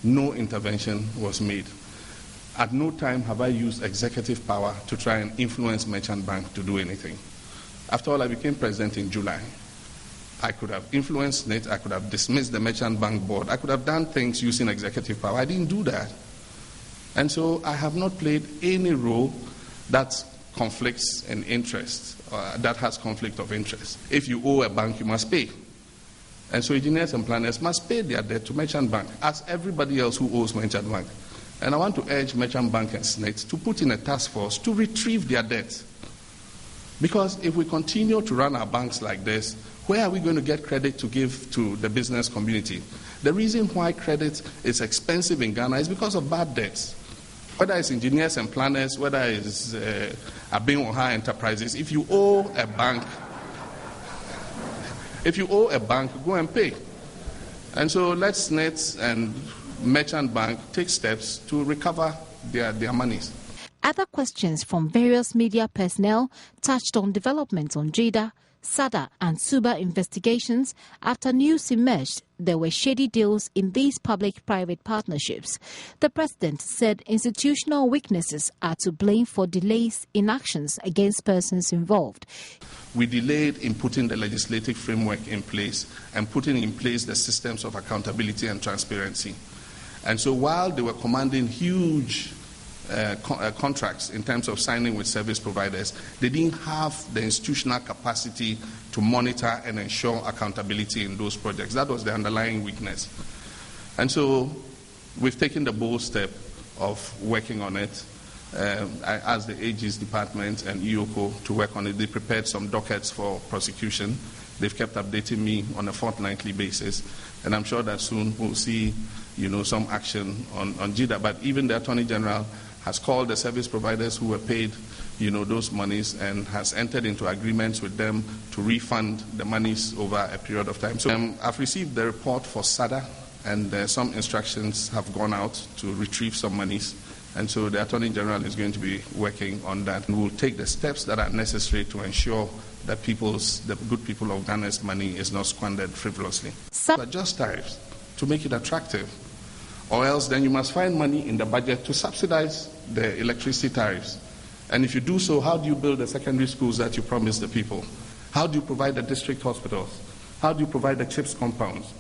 no intervention was made. At no time have I used executive power to try and influence Merchant Bank to do anything. After all, I became president in July. I could have influenced it, I could have dismissed the Merchant Bank board, I could have done things using executive power. I didn't do that. And so I have not played any role that conflicts in interest, that has conflict of interest. If you owe a bank, you must pay. And so engineers and planners must pay their debt to Merchant Bank, as everybody else who owes Merchant Bank. And I want to urge Merchant Bank and SNET to put in a task force to retrieve their debt. Because if we continue to run our banks like this, where are we going to get credit to give to the business community? The reason why credit is expensive in Ghana is because of bad debts. Whether it's engineers and planners, whether it's Abin Oha enterprises, if you owe a bank, go and pay. And so let SNET and Merchant Bank take steps to recover their monies. Other questions from various media personnel touched on developments on JIDA, SADA and SUBA investigations after news emerged there were shady deals in these public-private partnerships. The president said institutional weaknesses are to blame for delays in actions against persons involved. We delayed in putting the legislative framework in place and putting in place the systems of accountability and transparency. And so while they were commanding huge contracts in terms of signing with service providers, they didn't have the institutional capacity to monitor and ensure accountability in those projects. That was the underlying weakness. And so we've taken the bold step of working on it. I asked the AG's department and EOCO to work on it. They prepared some dockets for prosecution. They've kept updating me on a fortnightly basis. And I'm sure that soon we'll see, some action on JIDA. But even the Attorney General has called the service providers who were paid, those monies and has entered into agreements with them to refund the monies over a period of time. So I've received the report for SADA, and some instructions have gone out to retrieve some monies. And so the Attorney General is going to be working on that. And we'll take the steps that are necessary to ensure that the good people of Ghana's money is not squandered frivolously. Adjust tariffs to make it attractive. Or else then you must find money in the budget to subsidize the electricity tariffs. And if you do so, how do you build the secondary schools that you promised the people? How do you provide the district hospitals? How do you provide the CHIPS compounds?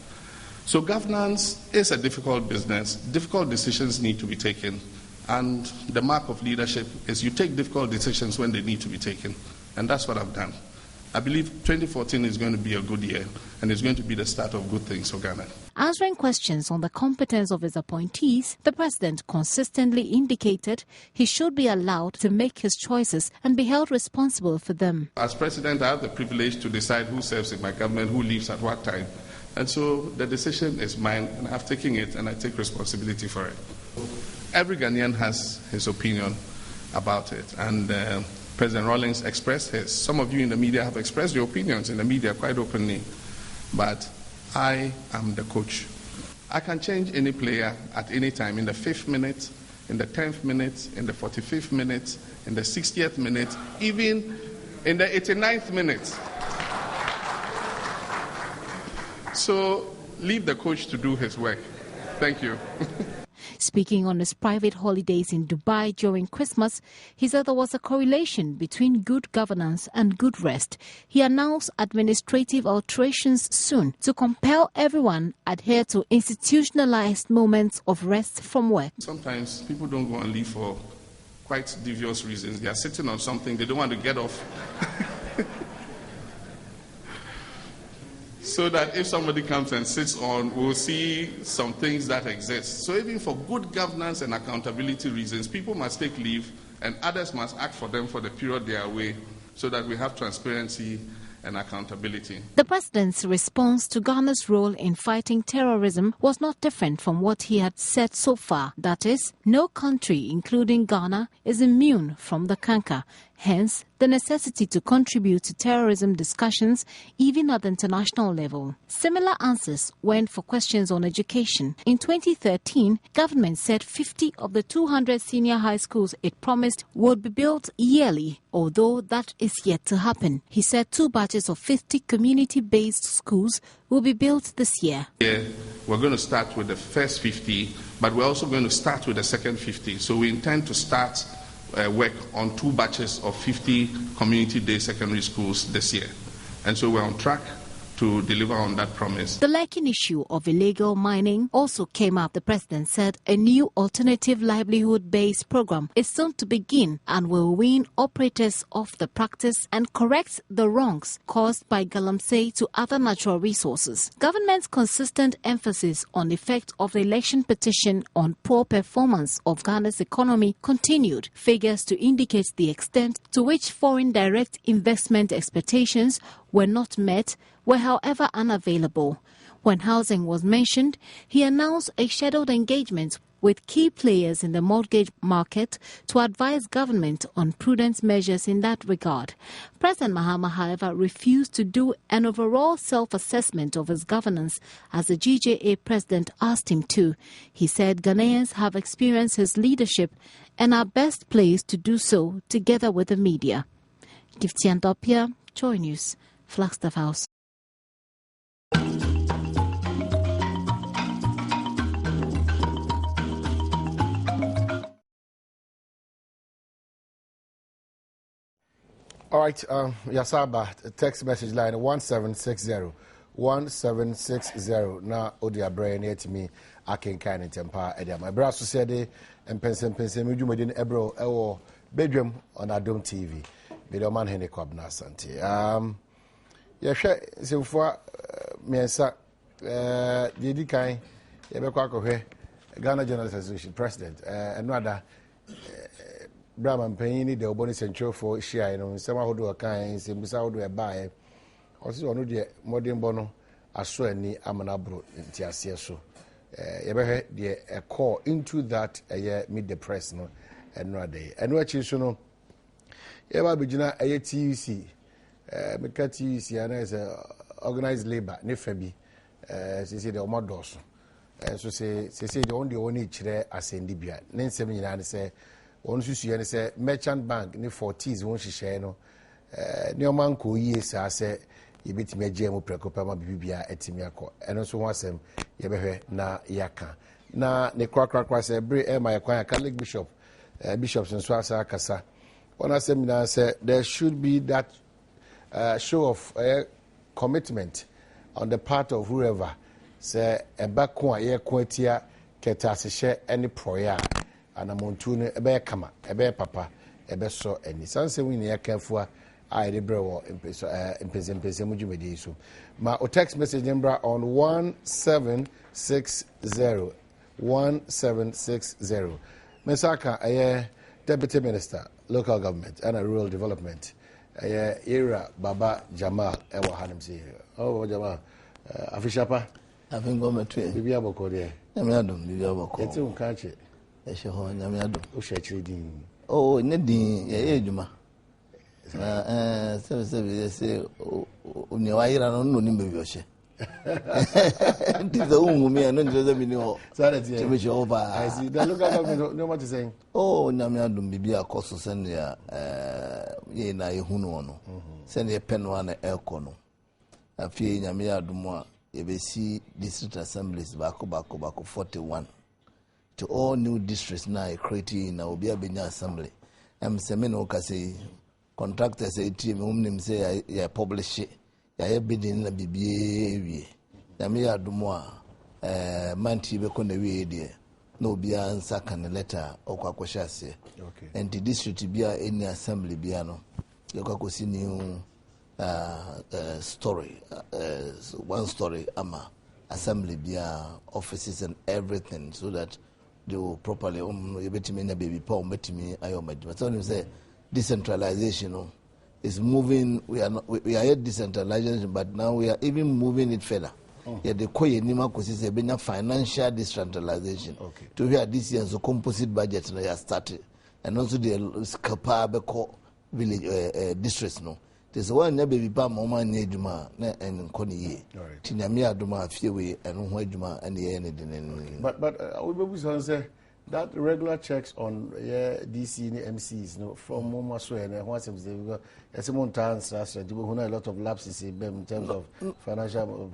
So governance is a difficult business. Difficult decisions need to be taken. And the mark of leadership is you take difficult decisions when they need to be taken. And that's what I've done. I believe 2014 is going to be a good year, and it's going to be the start of good things for Ghana. Answering questions on the competence of his appointees, the president consistently indicated he should be allowed to make his choices and be held responsible for them. As president, I have the privilege to decide who serves in my government, who leaves at what time. And so the decision is mine, and I've taken it, and I take responsibility for it. Every Ghanaian has his opinion about it, and President Rawlings expressed his. Some of you in the media have expressed your opinions in the media quite openly, but I am the coach. I can change any player at any time, in the 5th minute, in the 10th minute, in the 45th minute, in the 60th minute, even in the 89th minute. So leave the coach to do his work. Thank you. Speaking on his private holidays in Dubai during Christmas, he said there was a correlation between good governance and good rest. He announced administrative alterations soon to compel everyone adhere to institutionalized moments of rest from work. Sometimes people don't go on leave for quite devious reasons. They are sitting on something, they don't want to get off. So that if somebody comes and sits on, we'll see some things that exist. So even for good governance and accountability reasons, people must take leave and others must act for them for the period they are away, so that we have transparency and accountability. The president's response to Ghana's role in fighting terrorism was not different from what he had said so far. That is, no country, including Ghana, is immune from the canker. hence the necessity to contribute to terrorism discussions even at the international level. Similar answers went for questions on education. In 2013, government said 50 of the 200 senior high schools it promised would be built yearly, although that is yet to happen. He said 2 batches of 50 community-based schools will be built this year. Yeah, we're going to start with the first 50, but we're also going to start with the second 50. So we intend to start work on 2 batches of 50 community-day secondary schools this year. And so we're on track to deliver on that promise. The lacking issue of illegal mining also came up. The president said a new alternative livelihood-based program is soon to begin and will wean operators off the practice and correct the wrongs caused by galamsey to other natural resources. Government's consistent emphasis on the effect of the election petition on poor performance of Ghana's economy continued. Figures to indicate the extent to which foreign direct investment expectations were not met were, however, unavailable. When housing was mentioned, he announced a scheduled engagement with key players in the mortgage market to advise government on prudent measures in that regard. President Mahama, however, refused to do an overall self-assessment of his governance as the GJA president asked him to. He said Ghanaians have experienced his leadership and are best placed to do so together with the media. Gifty Antopia, Joy News, Flagstaff House. All right, Yasaba, text message line 1760. 1760. Now, Odia Brain, yet me, I can kind of temper. My brother said, and Pensem, you made in Ebro, or Badwam on Adom TV. Middleman Henry Kwabna Santi. So for me, sir, Didi Kai, Yabako, Ghana Journalists Association President, another. Brahman Penny, the Oboni Central for Shia, you know, some who do a kind, some who do a buy. Also, no dear modern bono, I saw any amanabro in Tiasia. Ever heard a call into that a year mid the press, no, and no day. And what you know, ever begin a TUC, Meka TUC, and as organized labor, Nefabi, she said the Omodos. So say the only one each there as in Libya. Then 7 say. On susu say merchant bank ni 40s won hihye no ne oman ko yie sa say yebetimi agemu prekopa ma bibia etimi akọ eno so ho asem yebehwe na yaka na ne kwakrakra say bre my kwan Catholic bishop bishops nso asa kasa on asem na say there should be that show of commitment on the part of whoever say ebako aye kwatia ketasehye any prayer and a montune ebe kama ebe papa ebe so any sanse wini ya kafua I de brewo impese mujumedi so ma o text message number on 1760 mesaka deputy minister local government and rural development era baba Jamal ewa hanim si oh Jamal afishapa afin government bibi aboko de Adom bibi aboko eti unkache Esho nyame Adom o shachiri din oh ne din ye edwuma se oni wayira no ni mbebi ohye ndizo umumi no ndizo bi ni ho sare tie chebe oba I see the local government no what you saying oh nyame Adom bibi akoso sene ya ye na ehunu no sene ye penwa na eko no afie nyame Adom a yebesi district assemblies bako 41 to all new districts now creating na obi abenya assembly seme no ka say contractors say team nim say ya publish ya bidding na bibie wie na me Adom a manti be ko na wie de na obi ansa kan letter okwakwhye ase okay and the district bia any assembly bia no yakwakosi new story one story ama assembly bia offices and everything so that they will properly betimi na baby pa betimi ayomadi but so say decentralization is moving we are yet decentralization but now we are even moving it further the koye nima ko say benya financial decentralization okay to where this year's composite budget na ya started and also the capable village districts no. There's one never be bam mama near Juma and Connie. Tinamia Duma, Fiwe, and Wajuma, and the end. But we say that regular checks on DC and MCs, no, from Moma Swear and once they go, as a mountains, a lot of lapses in terms of financial.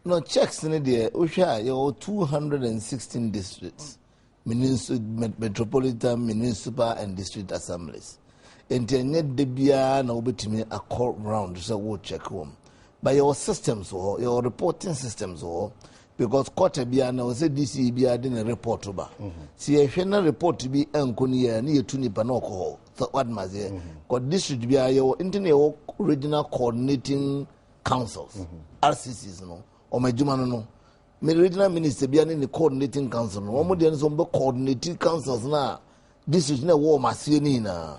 No checks in the Usha, your 216 districts, metropolitan, municipal, and district assemblies. Internet debia na obetimi a call round so we check home by your systems or your reporting systems or because quarter bia na say DC bia dey report ba see a hwe report bi ankoni ya na yetu nipa na okho so what maze ko district bia your internet original coordinating councils RCCs no o majuma no me regional minister bia ni coordinating council no o mo dey so be coordinating councils na this is not war masini na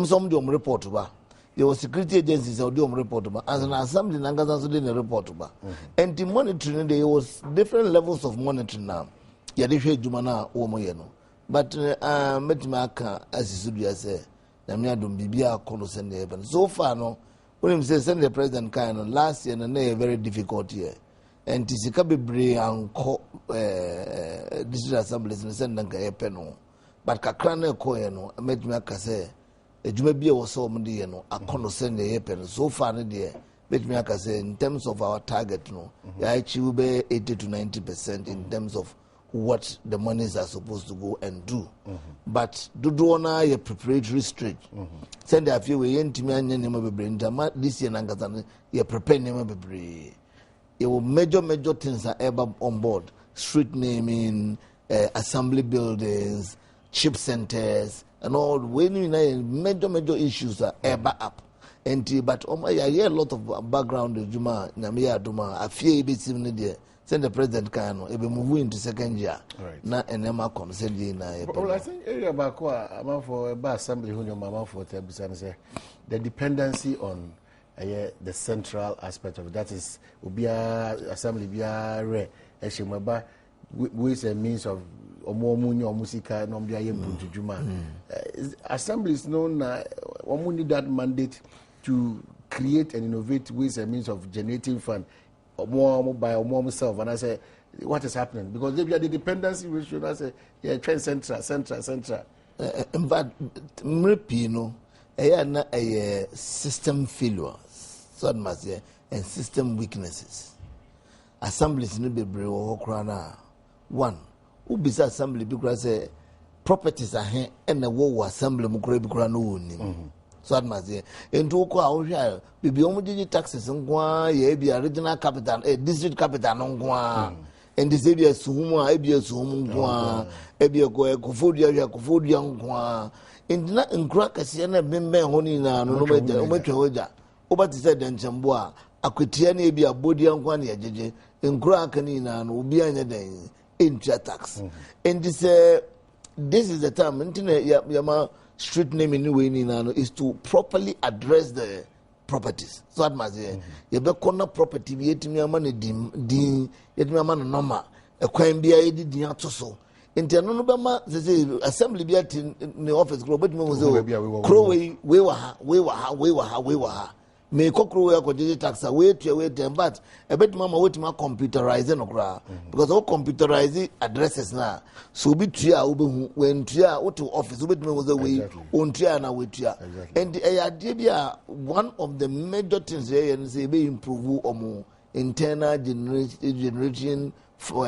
some do report ba your security agencies do report ba as an assembly nangaza so dey report ba and the monitoring there was different levels of monitoring now ya dey hwe juma na wo mo ye no but metima aka asisudu ya say na me adom bibia akolo send the so far no when say send the president kind no last year na a very difficult year and tisika bebre anko district assemblies no send nka ye pe no but kakra na ekoye no medumi aka say ejuma bia wo so mo de no akono send the yepen so far no de medumi aka say in terms of our target no ya achieve be 80 to 90% in terms of what the monies are supposed to go and do but dodo na ye preparatory stage send a few we yentimi anya nema bebre ndama this year nangata ye prepare nema bebre ye will major things are ever on board street naming assembly buildings chip centers and all when major issues are ever up and but I hear a lot of background Juma Namia Duma a few bits in there send the president can be move into second year na enema concern na well I think area back amount for a assembly who your mama for say the dependency on the central aspect of it. That is ubia assembly bia re eshimaba ways and means of omomunyo musika no bia yembu juma assemblies known need that mandate to create and innovate ways and means of generating fund more by more self and I say what is happening because they are the dependency ratio I say yeah trend central in fact mrepino na a system failures so it must and system weaknesses assemblies no bebre wo kra na one ubisa assembly because say properties are here and the war assembly mu kra bi kra no woni so that must into ko awhwa bibi omugigi taxes ngwa ye bi regional capital district capital ngwa and this area suhumu abia suhumu ngwa ebia ko fodia ngwa indina nkra kase na bembe honi na no metwa hoja obati say den chambo a akwetia na ebia bodia ngwa na yejeje nkra akani na no obi anya den entry tax and this is the time yama street name anyway is to properly address the properties so that must you be corner property be yetimi ama na din yetimi ama na normal ekwan bia yedi din atoso enti no be ma say assembly bia in office grow but me say crow we wa ha me kokro we akɔgye tax we but ebet mama wetima computerize no kra because o computerize addresses na so bi tua obehu when tua o to office obetime was we on tua na we tua and ade bia one of the major things here say be improve omo internal generation for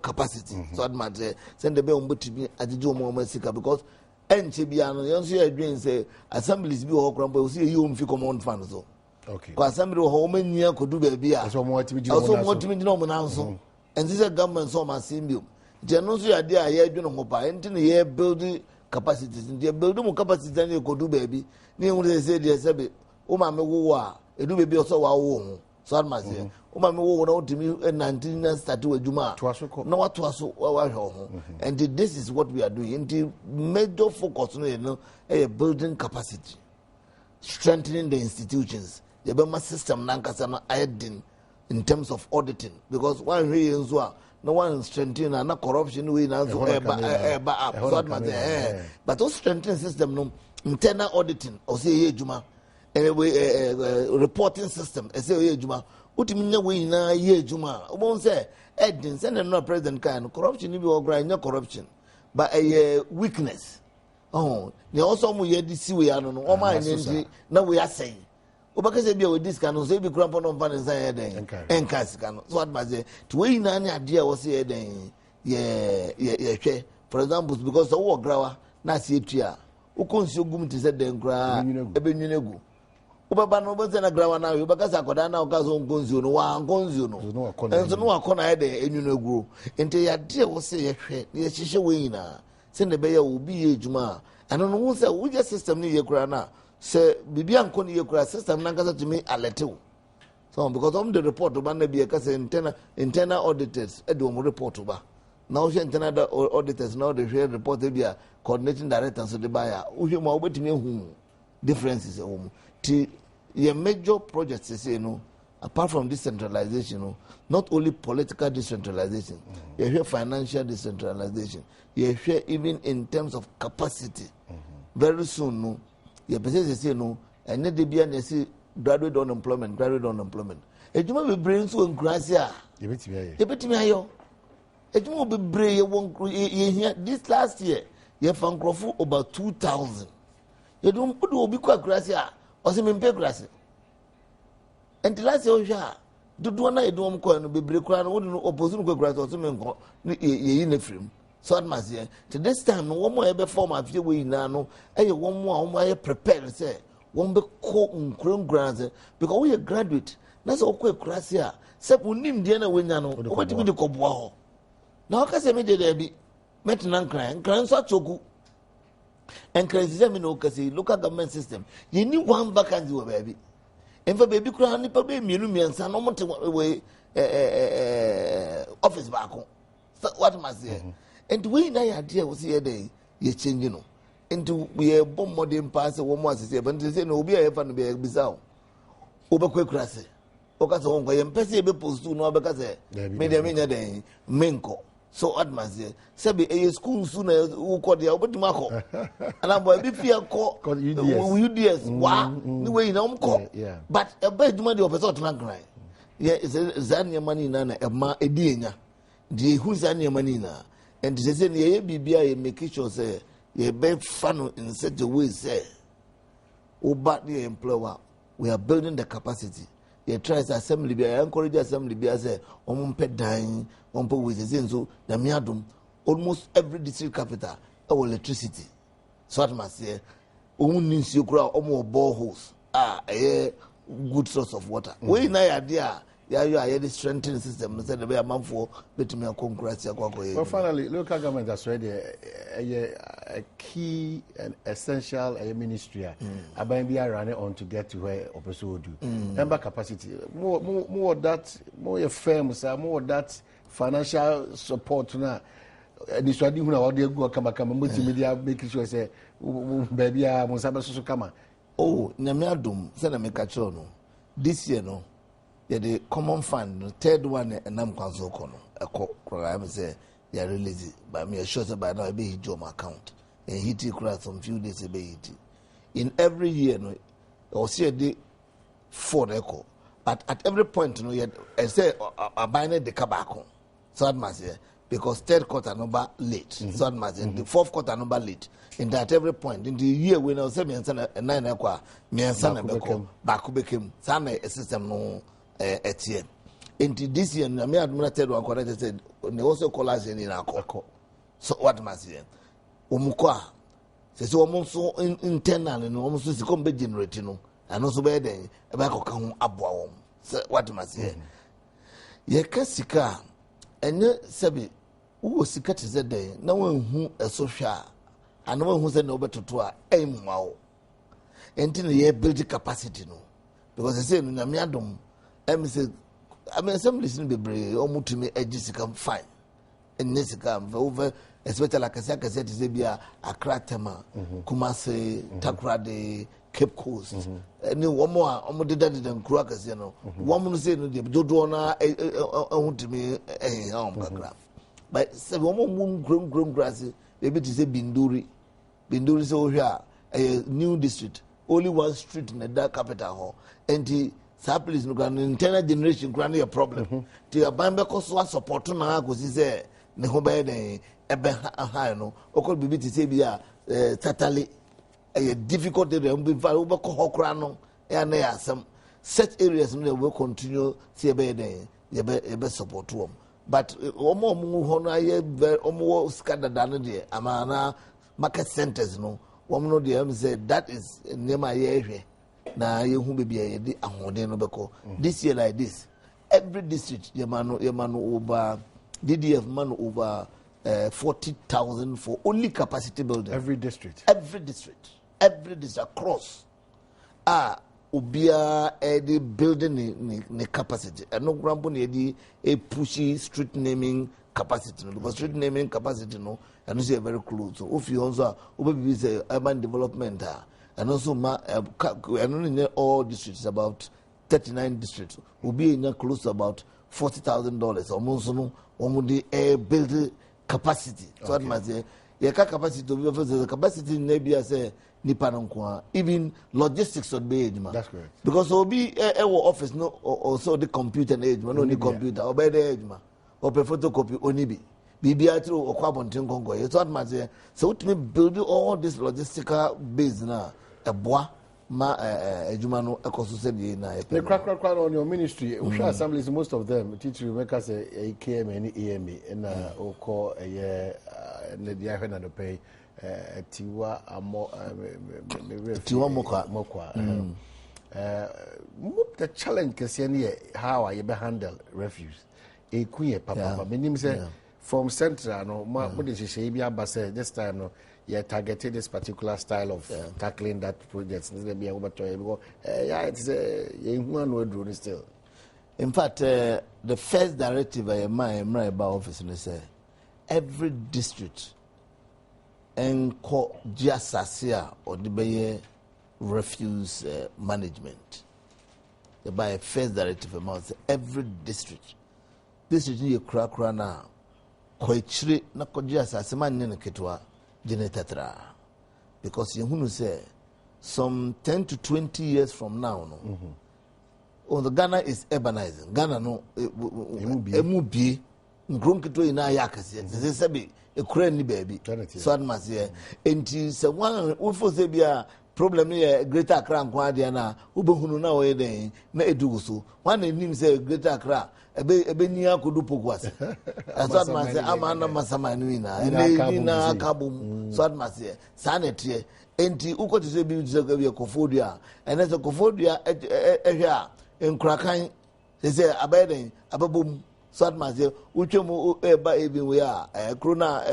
capacity so that matter send the be on botimi agege omo masika because enche bia no yon so ya dwen say assemblies bi ho krampo o say you mfi common fund so okay kwa assembly ho mania kodu ba bia so mo timi gina mo nanso and this government so ma simbi je no so ya de a ya dwen ho pa enti ne ye build capacities ndi build mo capacity na kodu ba bi ni hu say de sebe o ma me wo a edu ba bi so wa wo ho so ma say o ma me wo na otimi 19 na start we juma na watu aso wa ho and this is what we are doing and major focus no building capacity strengthening the institutions the Burma system nankasa no adding in terms of auditing because one here nso no one strengthening na corruption we na so eba up so that but those strengthening system no internal auditing or say ye juma reporting system say ye juma utimi nya we na ye juma obon say edin say no president kan corruption ni bi ogran nya corruption but a weakness oh they also mo ye disi we ano no o man ndi na we asay obaka say bia we dis kan so bi kura no mfa nsa ye den enkas kan so what was to we na ni ade a wo say ye den ye hwe for example because so wo grawa na see etua ukonsi ogum ti se den kura ebenwunegu ubaba no bo se na grawa na ubaka sa koda na okazo nkonzi no wa nkonzi no enso no akona de enwunegu ente ya de wo se ye hwe ye hihye we nyina se ne be ya obi ye ejuma ano no wo se wo je system ni ye kura na se bibia nkoni ye kura system na nkasa tumi alertew so because the report ba na bi e ka se internal auditors e do mo report ba now she internal auditors now the share report be a coordinating director so the buyer uhwe ma obetimi hu differences ti your major projects say no apart from decentralization no not only political decentralization you hear financial decentralization you hear even in terms of capacity very soon no you say no and the bia na say graduate unemployment ejuma be brain so nkrasia ebetimi ayo ejuma be brain ye this last year you found crofo about 2000 you don't put obi kwa krasia o se mempe krasi and last year ohwa dodo na edom ko no be brain kra no wo opposition kwa krasi o se menko ye na frem so admase to this time no wo mo e be form afie we na no eye wo mo a wo prepare say won be ko nkran because we a graduate na so ko krasi a se unim de na wenya no obetimi de koboa ho na o ka se me de da bi metna nkran so atogu nkran se me no ka se local government system you need one vacancy we baby enfa baby kura ni pa be mienu miensa no monte we office back so what must say and we na ya de we say dey ye change no into we bomb modern pass wo mo asese but say no obi a yefa no be bisa o be kwekura se o ka se won ko ye mpese be post no o be ka se me de me nya den menko so admase se be e school su na wo ko dia obetum akọ ana boy be fia ko UDS wa ni we na umko but e ba djuma de opese otuna gran ye zania mani na na e ma edi enya de hu zania mani na and say ye bibia ye make sure say ye be fun in such a way say oba the employer we are building the capacity ye try assembly be encourage assembly be say omumpe dan ompo with zenzo na miadum almost every district capital our electricity so what must say omun nsi okura omo boreholes good source of water we na ya dia ya the strengthening system say the be amanfo betimi akonkurasi akwakoye. Well, finally, local government has already a key and essential ministry. Aban be running on to get to where opposite would do. Member capacity, more that, more firms, more that financial support now. And this one, who now they go come multimedia making sure say, baby, Musaba so come. Oh, Namiadum, send a make a no. This year no. Yeah, the common fund, the third one, and I'm council kono. A program say they are released by me. Sure, by now I be hit your account and hit it crash some few days a it. In every year, no, or see a day for echo. But at every point, no, yet I say I buy the tobacco. So that must say because third quarter number late. So that must say the fourth quarter number late. In that every point in the year when I was 7 and 9 aqua, me and son back became some a system no. Etienne. Into this year, I may have said one correct said, they also call us in Ako. So what must say? Omukwa says almost so internal and almost come be generating, and also by then about come abwam. So what must say? Ye Cassica and Sabi, who was sick at the day, no one who a social, and no one who said no better to our aim wow. Until ye build capacity no. Because I say, Namiadum. I mean, assemblies in the brain, almost to me, Jessica fine. And Jessica, over, especially like I said, Zebia, Akratema, Kumase, Takrade, Cape Coast. And one more, almost did that in Crackers, you know. One would say, Dodona, to me, a background. But 7 more moon grown grassy, maybe to say Binduri so here. a new district, only one street in the dark capital hall, and the police no internal generation granny a problem. The Abamba cost one support to now because he said, Nehobe, high no, or could be to say, totally a difficult area, over Hokrano, and there are some such areas that will continue to be support to them. But almost scattered down there, Amana market centers, no. One of them said that is near my area. Now you who be a this year like this. Every district, Yamano over DDF man over 40,000 for only capacity building. Every district across. Ubia edi building ni capacity. And no grampo ni a pushy street naming capacity. Because street naming capacity no, and you see very close. So if you also be say urban development and also all districts about 39 districts will be in close to about $40,000 almost no almost a build capacity. So that must say your capacity to be the capacity maybe as a even logistics would be age. That's correct. Because will be our office no also the computer age man only computer or by the age man or photocopy only be BBI through or carbon tinkongo. It's what must say. So to me build all this logistical base now a bois ma ejumano ekosusedi na the crack on your ministry assemblies most of them teach you make us a KM and EMA and call a the na pay Tiwa Mokwa. The challenge can how I handle refuse. A queer papa, meaning say from Central, no, what did you say? This time, no, you targeted this particular style of tackling that project. It's a one word rule still. In fact, the first directive I am about office say every district and call Jiasasia or the refuse management. By first directive amount every district. This is your crack now. Koichri na Jiasasa man ketwa genetatra. Because you say some 10 to 20 years from now, no. Oh, the Ghana is urbanizing. Ghana no emubi nkronkito ina yakase. They say a crane baby. So I must say, and so one who say be a problem here, Greater Accra Quadiana, Ubuhunu now a day, na eduso. One name say Greater Accra, a benia could do pokwas. As I must say, Amanda Masamanuina, and Nina Kabum, so I must say, sanitary, and Uko to say be a Cofodia, and as a Cofodia in Krakai, they say, Abedin, Ababum. So much, which by even we are a crona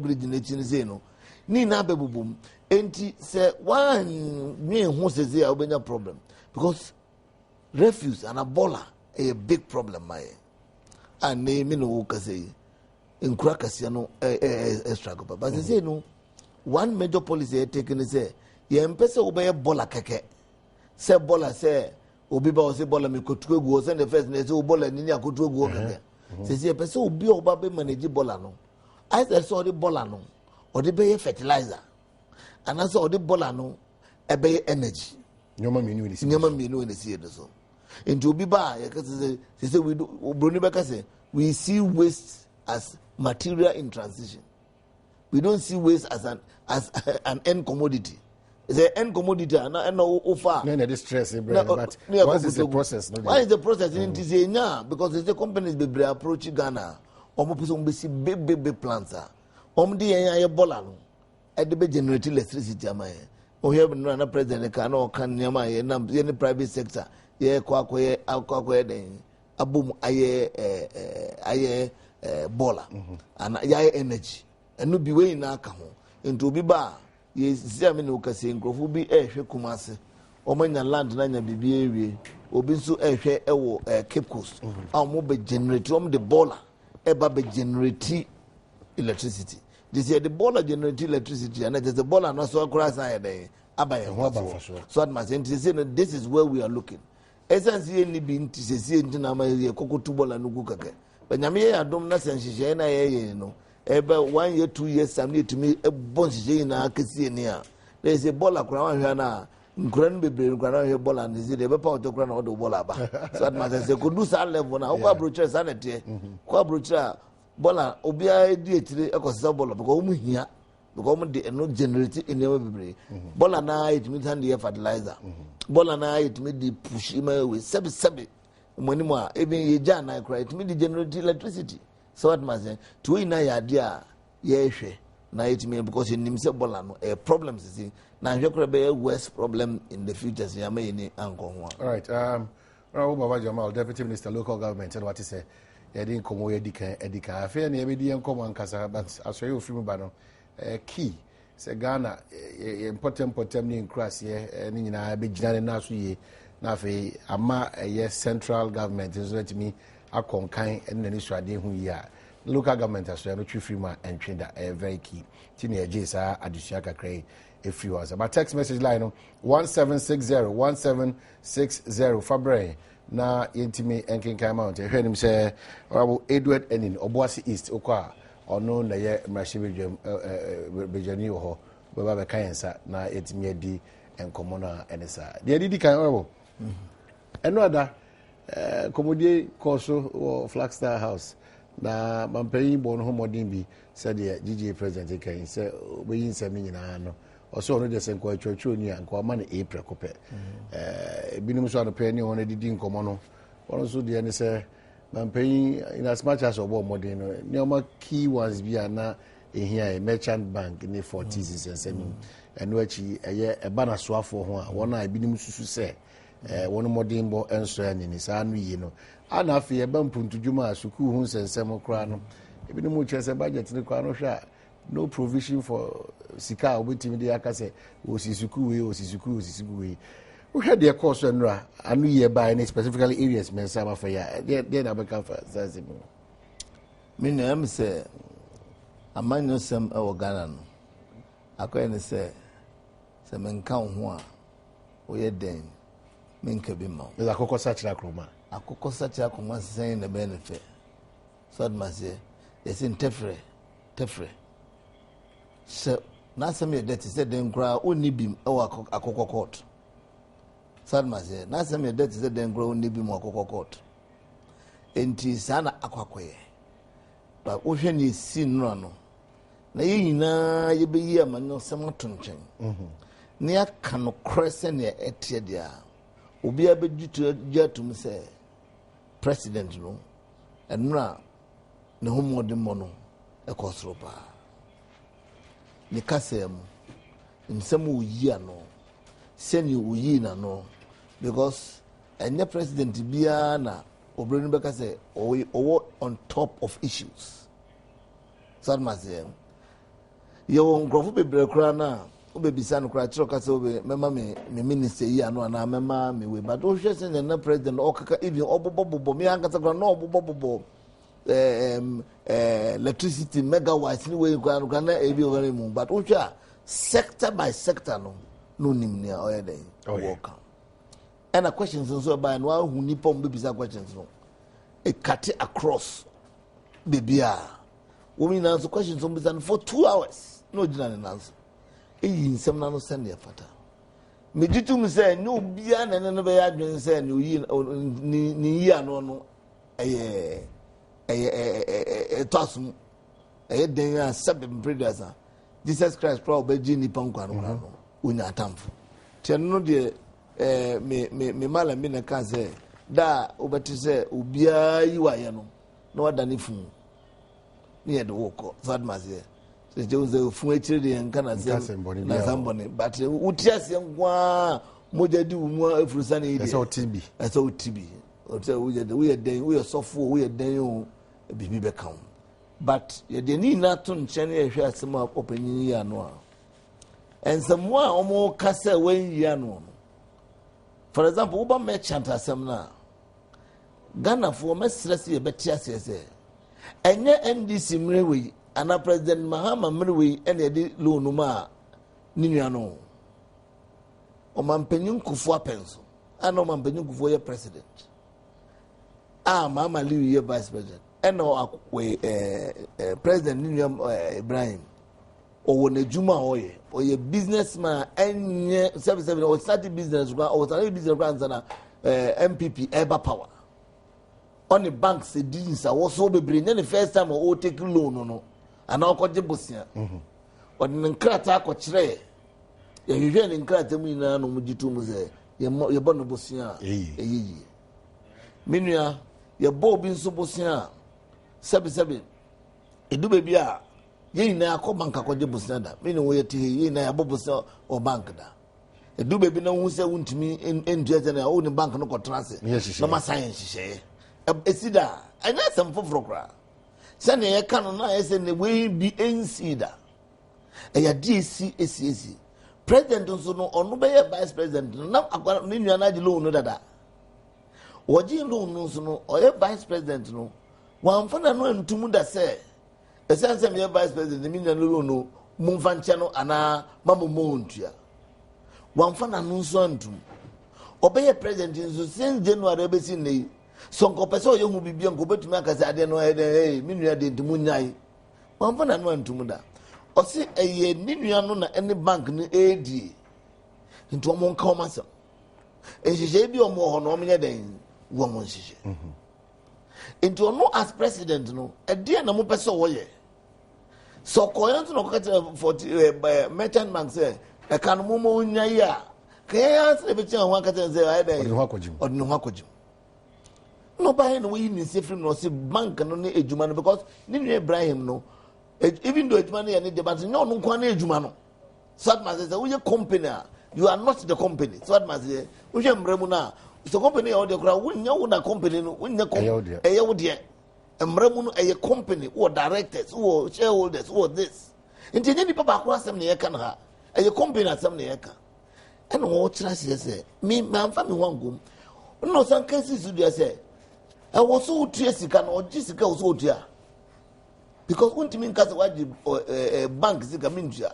bridge in the Chinese. Nina Babum, and say one me who says there will be no problem because refuse and Ebola a big problem, my and name in Okase in Krakasiano a struggle. But they say no one major policy taken is say, Yempesa obey Bola Keke. Say Bola say. Obiba was a bola me could go send the first name bola and Nia could go again. Says a person will be obabe manage bolano. I saw the bolano or the bay fertilizer. And I saw the bolano a bay energy. No man knew in the theater. So into Biba, they say we do Brunibaka say we see waste as material in transition. We don't see waste as an end commodity. The end commodity and no offer. No, distress, but what is the process? What is the process? It is because the companies be approach Ghana. Omo see big plants. The bola at the generate electricity. We have no president can any private sector. Yeah, abum aye bola and aye energy and no be way na ka ho into be ba. Yes, I mean, Okase, Grofu be a Kumase, Omanya land, Nanya Bibi, Obinsu a Cape Coast, our mobile generator, the boiler, eba be generate electricity. This year the boiler generate electricity, and there's a boiler not so across I day. So at my sense, this is where we are looking. Essentially, any being to see into Namaya, Coco Tubal and Nugukake. But Namia, Adom Nasan, you know. About 1 year, 2 years, some need to me a bunch in our Cassiania. there is a ball akura hwe na nkran bebre nkran hwe ball and is the be power to kura na do ball aba so that matter say could do that level na kwa brocha sanete kwa brocha ball obi a di etire ekosesa ball because mu hia because mu de no generate in the bebre ball na it mean hand the fertilizer ball na it mean the push him with sebi money more even ye jana cry it mean the generate electricity so what matter to ina ya dia ye hwe na it mean because in him say ball no problems is na hwe kra be worse problem in the future say am any anko ho all right Raul Baba Jamal Deputy Minister Local Government and what he say ye din komo ye dika afia na ye be di enkomo ankasa but asoye ofiri ba no key say Ghana important ni increase ye ni nyina be gina na so ye na afi ama ye central government so let me akonkan en na ni suade hu ye a local government asoye no twifiri ma entwenda very key tini ye jesa adusua kakrai if you was about text message line 1760 Fabre na intimi enkinkan amount ehwe nim say Honorable Edward Enin Obuasi East okwa ono na ye mrashibedwam bejani ho baba be kansa na etimi adi enkomo na enesa de didi kan Honorable eno ada komodie koso Flagstaff House na mampanyi bo no homodin bi said the GG president kan say obeyin sami nyina no also no de senko atwatwo ni anko ama na April kope binum so anope ni won didi nkomo no won so de ne say mampanyi in as much as obo modern no ni o ma key ones bi na ehia merchant bank ni 40s ensemi eno achi eye eba na soafo ho a won a binum susu say won modern bo enso ani ni sa anu yi no ana afi eba mpuntudwuma suku hu nsensem kra no binum chese budget ni kwa no hwa no provision for sika obetimi de akase osisuku we we had the course enra anu ye by any specifically areas mensa ma fa ya they na be kan fa sazi me na am say amanyo sem e Ghana no akoye ne say se menka ho a oye den menka bi ma la kokosa chira kroma akokosa chira kroma sen na be ne fe so ma say yesin tefre so na some ye that said den gra oni bim e wa akokko court sad ma say na some ye that said den gra oni bim akokko court enti sana akwakoye ba wo hwe ni si no na ye nyina ye be yi amanyo sem tonchen ne aka no krese ne etie dia obi abejutu jatum say president no enra ne homodin mo no e kosropa ni kasem nsem uyi ano seni uyi na no because any president bia na obrenu beka say owo on top of issues so ma say yo ngrofo bebre kra na obebisa no kra chiro kase obe mema me minister yi ano na mema me we but o hwe say na president okaka even obobobobo me ankata kra na obobobobo electricity megawatts ni we kra na ebi over mu but ucha sector by sector no nimni oye dey work and a questions so by no hu ni pom bebisa questions no e cut across bebia we mean answer questions on bizan for 2 hours no dinner answer e yinsem na no send ya fata me ditum say no bia na no be ya dwen say ni yi ano no tosum den ya seven predators Jesus Christ probably jini pankwa no unya atamfo tiano de me mala mi na ka say da obeti say obia yi waye no na wadani fun ni de woko zadmaze se je uze fun etire de nka na somebody but utiase ngwa mojadi umu afrusa na ide eso otibi ote we den we sofo we den o bibi be kan but ye de ni na to nche na ehwe asem opanyin ya no a ensemo a omo kasa wen ya no for example uba merchant asem na Ghana for mesresi ye beti asese enye NDC mrewe ana president Mahama mrewe ene de loan ma ni nua no o mampanyin kufu apenso ana o mampanyin kufu ye president Mama Liu ye vice president eno we president William Ibrahim or when a Juma or a businessman and 77 or started business or started business grants and MPP ever power. On the banks, the deals are also be bringing the first time or take loan no, and now got the Bosnia. Or the Krata Cochre, you hear in Kratamina no Mujitum, your bonne Bosnia, Minia, your Bob in Subosnia, 77. It do be a ye na ko banka ko je busnada me no we ti ye na abobusa o bank da e do be na hu se wuntimi enduete na o ni bank no ko trance na ma science hye e sida anya sam fofrokra se ne ye ka no na ye se ne we bi ensida e ya DC esi president nso no onu be ye vice president na agwa ni nua na je lo no dada woji lo no nso no o ye vice president no wan fa na no entumu da se esanse me vice president mi nyanu no mumfa nche no ana mamu montua wamfa na no nso antum obeye president nso since January be sin nei so nkopese oye hu bibia nkobetumi akase ade no hey mi nua de ntumu nyai wamfa na no antum da osi eye ni nua no na any bank ni edi nto mo nka o masa ehihye bi o mo ho no o menye den wo mo nhihye nto no as president no ede na mo pese wo ye so koyanto no kokata for merchant bank say e kan mo mo nya ya kaya se be tia ho akata say ai dey odno hakojim no buy no we ni sefrim no say bank no na ejuma no because ni Ibrahim no even though ejuma no ya ni de but no no kwa na ejuma no so that must say we company you are not the company so that must say we mremu na so company ya ode kura wunya wona company no wunya eye wo de emremu no eye company or directors or shareholders or this nti nyani papa akura asem ne yeka na ha eye company asem ne yeka eno wo kira se me amfa me wangom no san cases do ya say e wo so utua sika no oji sika wo so utua because untimi nkase waji bank sika mintua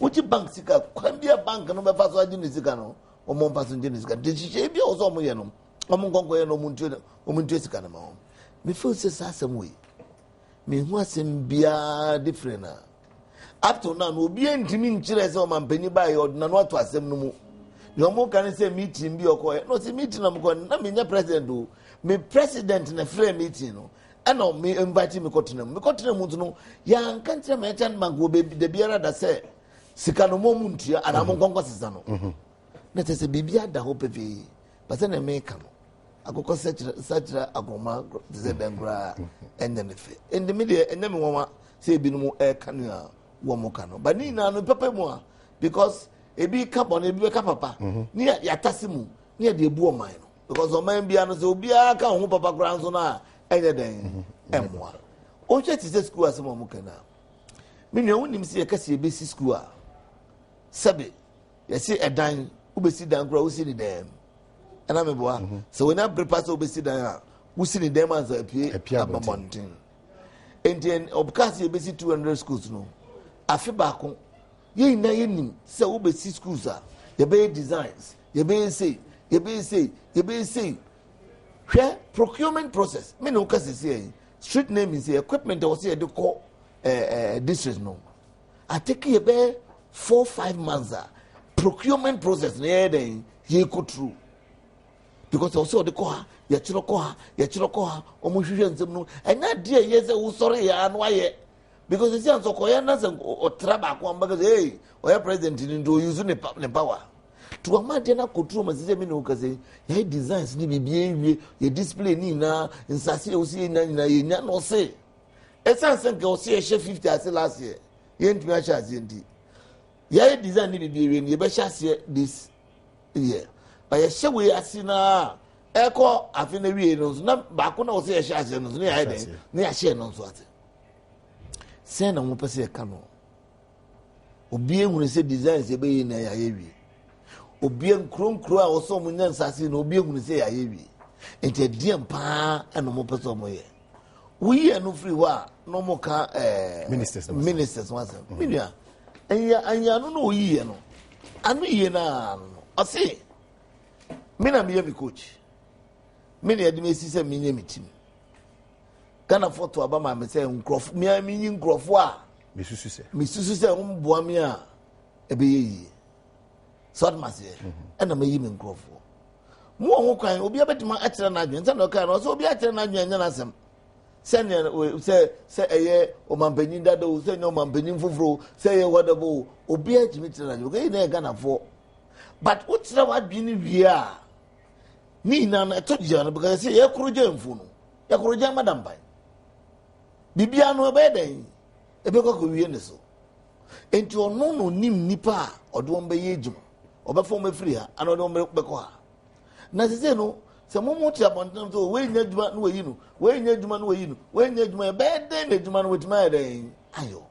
uji bank sika kwambia bank no be fa so aji sika no omo paso nje sika de chiche bia o so omo ye no omo nkonko ye no omuntu sika na ma me feel say asem we me hu asem bia different na up to now no obi entimi nkire say o mampani ba ye odna no ato asem no mu yo mo kan say meeting bi okoye no say meeting na mo ko na me nya president o me president na frame meeting no ana me invite me kotena mu no ya nkantire me chan mango be de biara da say sika no mo muntua ana mo nkonko sisa no na tese bibia da ho pepe basa na me ka no akoko sachira agoma ze bengra enyenefe ende media enyeme woma se binumu e kanu a wo mo ka no ba ni na no pepe mu a because ebi carbon ebi ka papa ni ya tasimu ni ya de ebu o man no because o man bia no se obi aka ho papa kra nso na enye den emwa o che ti se school asemo mo kana me nua wonim se ye kase ebe si school a sabe ye se edan ubesi dan kra usi ni dem ana me boa so when I prepare so ubesi dan a usi ni dem as apie abamontin enti obkasi ebesi 200 schools no afi ba ko ye na ye nim se ubesi schools a ye be designs ye be say hwe procurement process me no kase say street name is equipment or say de call district no I take ye be 4-5 months procurement process na den ye go through because also the call ya chiro ko omo hwehwe nsem no enya de ye se wo sori ya no aye because you see so ko ya na se o traba ko am because hey o ya president ni do use ne power to amade na control ma se me no kase ya designs ni bibie ye display ni na insase o si na ye nya no se essence nke o se 50 as last year ye ntumi a chance ndi ya design ni bibie ni ye be chance this year ba ye hye we asina eko afi na wie no na ba ko na o se hye ase no ne ya de ne ya hye no so ate se na mo pese ka no obi ehunu se design se be yi na ya ye wie obi nkronkro a oso mo nyansase na obi ehunu se ya ye wie enti diem pa eno mo pese o mo ye we no free wa no mo ka ministers wasa minia anya no no yi ye no anu yi na no ase mina me yemi coach mina yedi me sise me nyemi team kana photo aba ma me say nkrof me nyi nkrofo a misusu sɛ mboa me a ɛbɛyɛ yie sɔd maseɛ ɛna mayi me nkurɔfoɔ mo ho kwan obi abɛtuma akyerɛ n'adwene sɛ na ɔka no sɛ obi akyerɛ n'adwene nyɛ n'asɛm sɛ ɛyɛ ɔmampanyin dada o sɛ nyɛ ɔmampanyin foforɔ sɛ ɛyɛ wɔdaba o obi agyimi kyerɛ n'adwene kɛyi na yɛ Ghanafoɔ but wokyerɛ w'adwene wie a ne nyinaa no ɛtɔ gyina no because sɛ yɛkoro gya mfuo no yɛkoro gya madampan bibia no ɛbɛyɛ dɛn ɛbɛkɔ akɔwie ne so enti ɔno no nim nipa a ɔde wɔn bɛyɛ adwuma ɔbɛfa wɔn afiri ha ana ɔde wɔn bɛkɔ ha na sɛ no sɛ mo te abɔnten so wɔnyɛ adwuma no wɔyi no wɔnyɛ adwuma no wɔyi no wɔnyɛ adwuma ɛbɛyɛ dɛn na adwuma no wɔtumi ayɛ dɛn ayɔ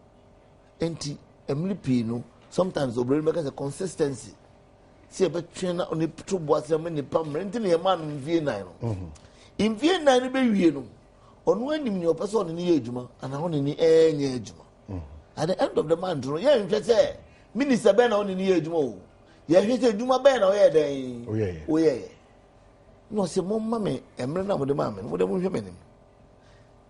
enti ɛmiri pii no sometimes obìnrin bɛka sɛ consistency sɛ ɛbɛtwɛn na ɔne to boa sɛ ɛmɛ nipa mmerɛ nti na yɛ maa no mfie nan no mfie nan no bɛwie no ɔno anim nea ɔpɛ sɛ ɔne ne yɛ adwuma anaa ɔne ne ɛnyɛ adwuma at the end of the month no yɛnhwɛ sɛ minister bɛn na ɔne ne yɛ adwuma o yɛhwɛ sɛ adwuma bɛn na ɔyɛ dɛn ɔyɛyɛ na ɔsɛ momma me mmerɛ no a mode maa me no mode monhwɛ m'anim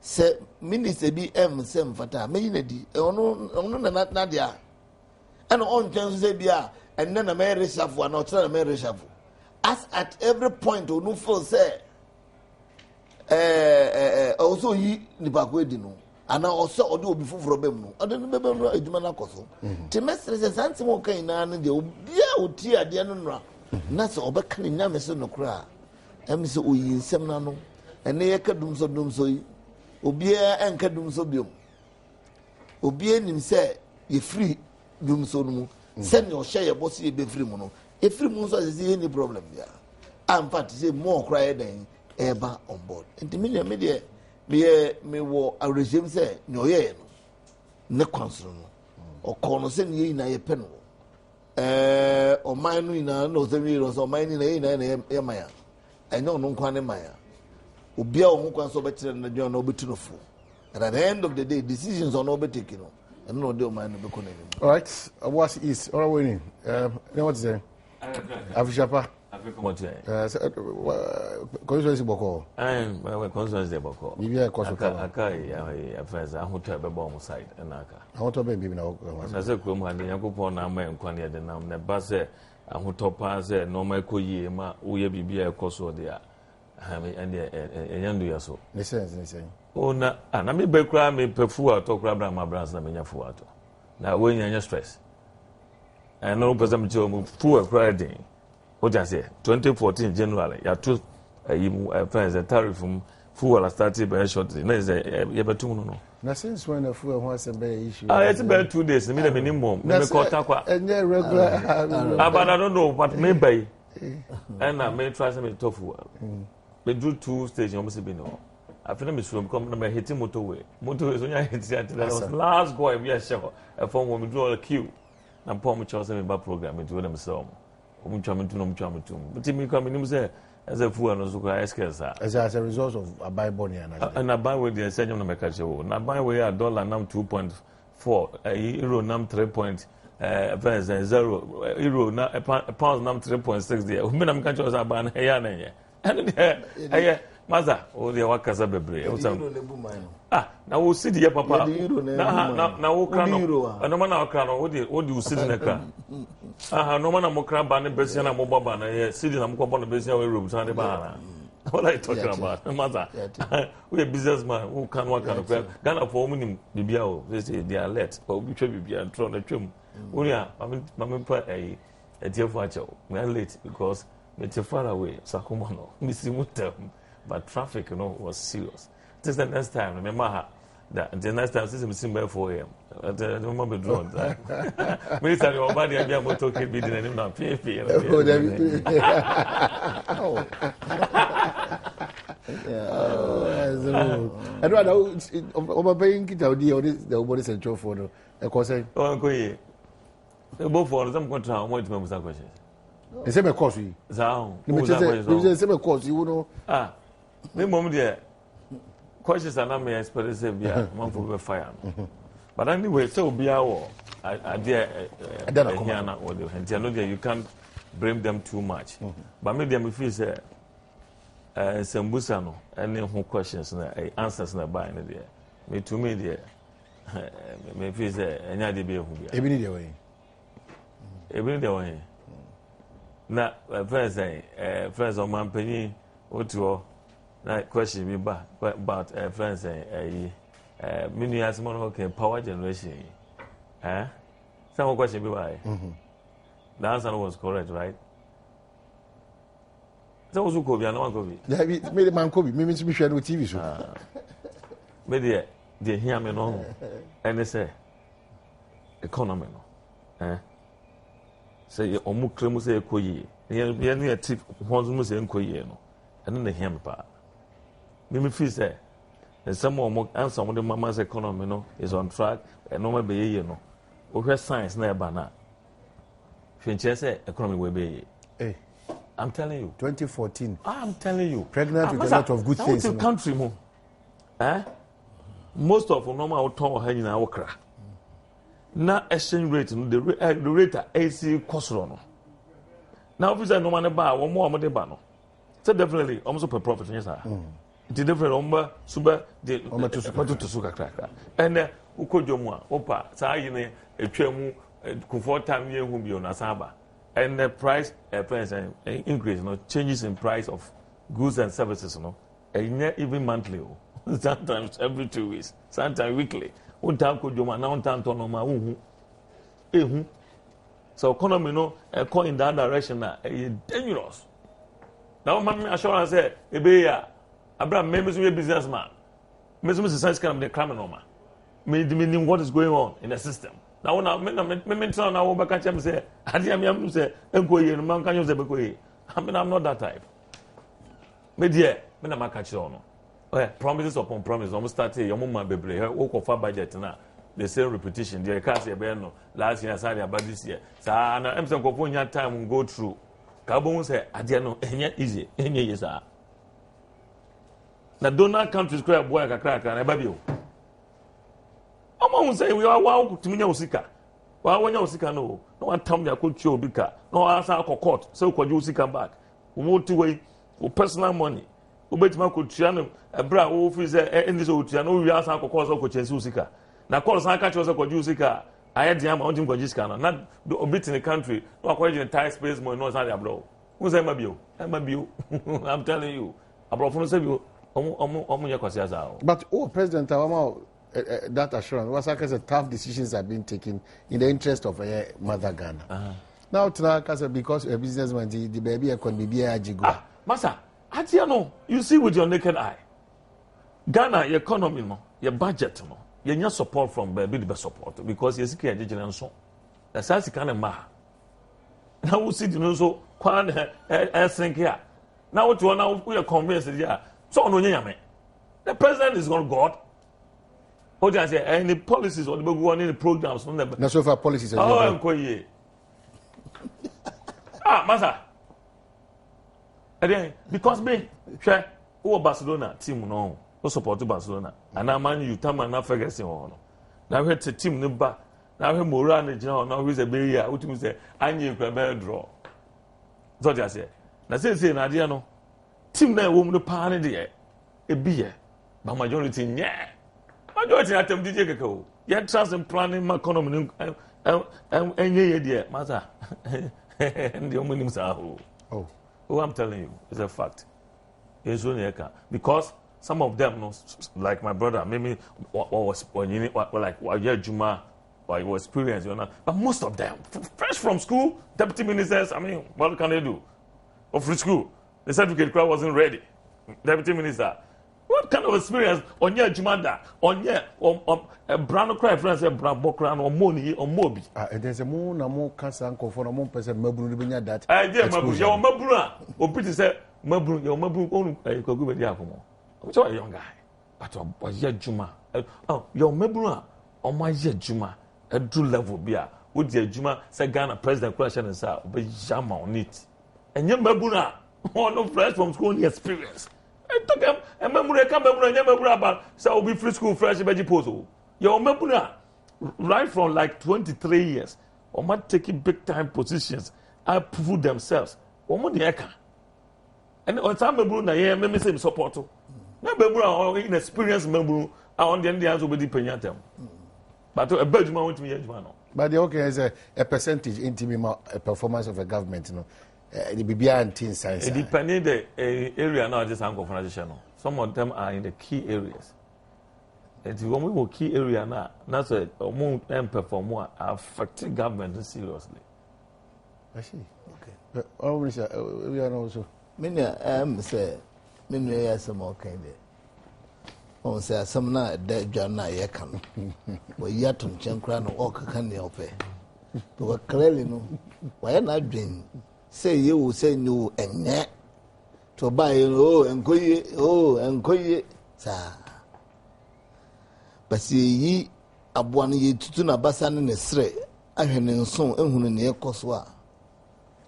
sɛ minister bi sɛ mfata a mɛyi no di ɔno na nadeɛ a ɛna ɔntwɛn so sɛ bi a ɛnnɛ na mɛyɛ reshuffle ana ɔkyerɛ na mɛyɛ reshuffle as at every point ɔno feel sɛ ɔsɛ oyi nipa ko edi no ana ɔsɛ ɔde obi foforɔ bɛm no ɔde no bɛbɛm no adwuma no akɔ so nti mɛsere sɛ saa ntɛm ɔka nyinaa no deɛ obiaa ɔtie adeɛ no nora na sɛ ɔbɛka ne nyame so nokora a ɛm sɛ ɔyi nsɛm no ano ɛne yɛka dumso yi obiaa ɛnka dumso biom obiaa nim sɛ yɛfiri dumso no mu sɛnea ɔhyɛ yɛbɔ sɛ yɛbɛfiri mu no ɛfiri mu nso asɛ sɛ yɛni problem bia ampa te sɛ mu ɔkora yɛ dɛn ɛba on board nti me nua me deɛ mewɔ awerɛhyɛm sɛ nea ɔyɛɛ no ne kwansoro no ɔkɔɔ no sɛ ne yɛ nyinaa yɛpɛ no ɔman no nyinaa na ɔsɛ wie no sɛ ɔman no nyinaa yɛ nyinaa yɛ man a ɛnyɛ ɔno nkwa ne man a obiaa wɔ ho kwan sɛ ɔbɛkyerɛ no adwuma na ɔbɛtu no fo and at the end of the day decisions ɔno ɔbɛtake no ɛno na ɔde ɔman no bɛkɔ n'anim. Alright, what is all right winning? What is it? Afishapa. Constituency boko. Constituency boko. Bibia koso kama. Akai friends ahuta beba on side enaka. Ahuta be bibi na. Na se krom ha de yakopon na ama enkwane de nam ne ba se ahuto pa se normal koyie ma uye bibia ekoso de a. Ha me ende enyandu yaso. Ne sense. Ona na me be kra me pefu ato kra bra ma brands na me nya fu ato. Na we nya stress. And no person tell me full credit. What I say 2014 January ya to friends the tariff from fuel started by shortly. Na is you betu no. Na since when the fuel was a big issue. It's about 2 days. Me the minimum. Me call takwa. And regular. But I don't know what me buy. And I may try some tofu. Me do 2 stations almost be no. I feel me swim come na hitting motorway. Motorway so nya hit that last go we are sure. A form when we draw a queue. Na pom me chose me ba program me do them so. But me come in say as a fool no so ka as a result of a buy bonny and I buy with the same no make show na buy we a dollar nam 2.4 euro nam 3.0 euro na pound nam 3.6 there me na me can chose buy na ya na ye and maza o de wakasa bebre na wo see the papa na wo kra no no na kra no wo de see na kra no na mo kra ba ne besia na mo baba na ye see na mo ko na besia we room tan de ba na what are you talking about maza we a businessman who can work on the Ghana for women bibia o they are let or we twa bibia tro na twam wo ya mama pa e tiefo acho we are late because we too far away sakoma no me see mutam. But traffic, was serious. This the next time, remember the next time, since we see by 4 a.m. The remember drone. Minister, your body and your motor can be doing now. And what overpaying it out the body central for the course. Oh, both for them contract. I want to make some questions. The same course. The same course, you know. Me mom there questions are not me experience bia man for be fire but anyway so bia wo there here na or the no there you can't blame them too much but me them feel say sembusa no any who questions na answers na buy no there me to me there me feel say enya de be ehu bia ebi ni de way na friends friends on man penny otuo na question me ba about friends mini as mon okay power generation some question be why the answer was correct, right? So was ko bia na wan ko bi yeah me the man ko bi me me share no TV so me de hear me no and say economy no say omu kremu say ekoyi ye no tip honzo mu say ekoyi no and na hear me pa me feel say some more answer mo the mama's economy no is on track and no be ye no o hwe science na e ba na finche say economy we be hey I'm telling you 2014 I'm telling you pregnant with a lot of good things in country mo most of normal ton ha nyina wokra na exchange rate no the rate AC kosoro no now if you say no man ba wo mo de ba no so definitely almost per profit yes sir it different omba suba de to suka kra and ukojomu a opa saa yi ne etwamu comfort time ye hu bi ona saba and the price increase no changes in price of goods and services no even monthly sometimes every 2 weeks sometimes weekly unta kojoma na unta ntono ma hu so economy no go in that direction na dangerous now man assurance say ebe ya Abraham maybe be businessman maybe sense kind of the criminal man meaning what is going on in the system now me tell now back at him say am say enkoye no man kan say bekoye I'm not that type me there me na catch on no promises upon promises almost start your mama bebre work of budget na the same repetition there can say be no last year say about this year sa na em say go time go through ka bo say ade no enye easy enye yesa na donor countries cry boy kakra na ba bio omo say we are wa tumunya usika wa wonya usika no no one tam ya ko twa obika no asa akọ say ko je usika back wo ti we personal money obetima ko tua no ebra wo fi say any so tua no wi asa akọ so ko chensi usika na call san ka che so ko je usika aye dia ma onjim ko je usika no na obit in the country no akọ je entire space money no san dia bro wo say ma bio I'm telling you abro fun say bio omo ya kwasi asa but president awama that assurance was like tough decisions are being taken in the interest of mother Ghana. Now because a businessman the baby economy be a Master, no, you see with your naked eye. Ghana your economy no, your budget no, you need support from baby the best support because you see a so. That's how kind of ma. Now we see the so kwan sink here. Now what you now we are convinced yeah. So no nyame. The president is not God. What I say, any policies or the go any programs from them. Not so far policies. Master. Again, because me, share who Barcelona team no, who support Barcelona, and I man you time and not Ferguson on. Now we the team number. Now we Moran the general. Now we say be here. What you say? I need to draw. So I say. Now say na dia no. Team na wo mu no pa ne de e bi ye. But majority yeah. Majority atem DJ keko. Ye trust and planning my economy enye ye there, master. And the omunim sa ho. Oh, I'm telling you, it's a fact. Because some of them, like my brother, maybe was like Juma, or he was experienced, but most of them, fresh from school, deputy ministers, I mean, what can they do? Or free school, the certificate crowd wasn't ready. Deputy minister, what kind of experience on your Jumanda, on your brown cry, friends, a brown bokran or money or mobi? There's a more cancer uncle for a more person, Mabu, that. I dear Mabu, your Mabura, or pretty say, Mabu, your Mabu, only you could go with the alcohol. I'm a young guy, but was yet Juma. Oh, your Mabura, on my yet Juma, a true level beer, would your Juma say Ghana president question and say, but Jama on it. And your Mabura, all no fresh from school experience. I took him and memory come about so be free school fresh veggie pozo. Your memory right from like 23 years, or might taking big time positions, I prove themselves. Or the eka. And on time memory na yeah, me say support. Na memory or inexperienced memory on the Indians will be dependent them. But a budget won't be a But the okay is a percentage in a performance of a government, you know. The BBI and teen science. It depending the area now just uncle for channel. Some of them are in the key areas. And if we will key area now, that's a more and perform more affecting government seriously. I see. Okay. But we are also. Many say, many are some more kind of. On say some na dead John na yakan. We yet on Chancran or can you pay? But clearly no. Why not dream? Say you say no and yet to buy and koye, sir. But see ye abuan ye tutuna basan in a stray. I have been so and near Coswa.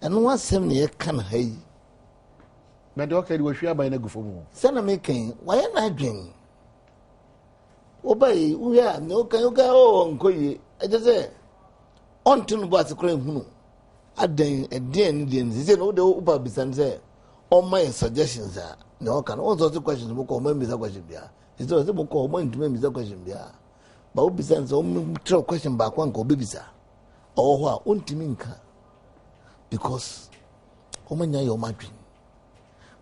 And one 7 year can hay. But okay, we share by nego for more. Sana making, why am I dreaming? Obey, we are no can you go on koye. I just say, on to was a cream who. At then a dear Indians, he said, oh, the Upa Bisan say, all my suggestions are no can all sorts of questions will call me the question. It's also a book or one to me the question. But Bisan's own throw question back one go Bibisa. Or what, Untiminka. Because, oh, my, your madrin.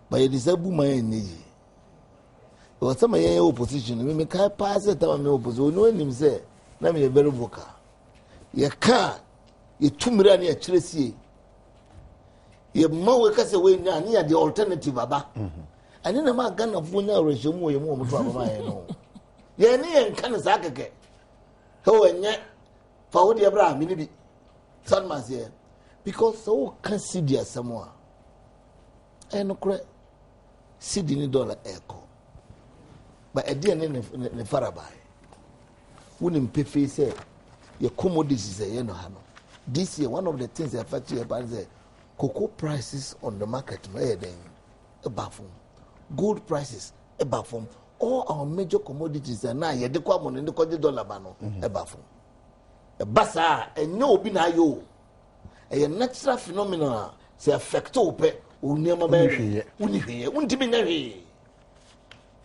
But it is a boomer in the there was some opposition. We make a pass at our opposition. No one say, let me a very vocal. You can't. You 2 million year Chelsea. You more workers away near the alternative aba. And in a man gun of one hour regime, you move to a Ye near and can Zakake. Oh, and yet, for the Abraham, maybe son must here. Because so can see dear somewhere. And no credit. $60 echo. But a dear name in Farabai. Wouldn't pay face say, your commodities say, you know, this year, one of the things that affect you about the cocoa prices on the market, above gold prices, above all our major commodities are now, you the common in the $1 bano, above a bassa, and no binayo, a natural phenomenon, say affect open, unima baby, untiminary,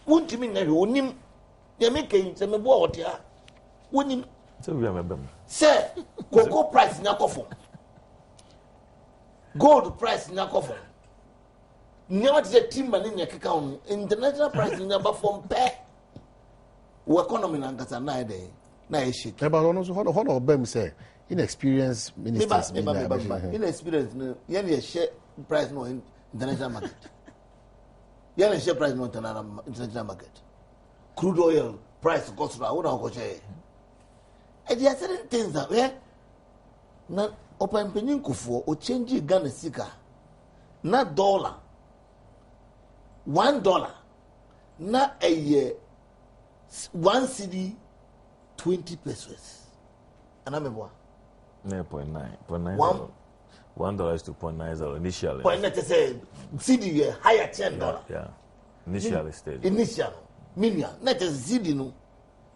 unim, you're making some about ya, unim. So we remember. Say, cocoa price na kofo. Gold price na kofo. Never the team man in your account. International price number from pay. We economy na ngasa na day. Na shake. But also what of them say inexperienced ministers. Inexperienced no. You share price no in international market. You share price no international market. Crude oil price cost ra. What go share? And there are certain things that where na open penin kufuo o change Ghana sika na $1 na a year 1 cedi 20 pesos. Anameboa 9.9 $1 is to 0.90 initially. Point net say cedi higher $10. Yeah. Initially stage. Initial million net cedi no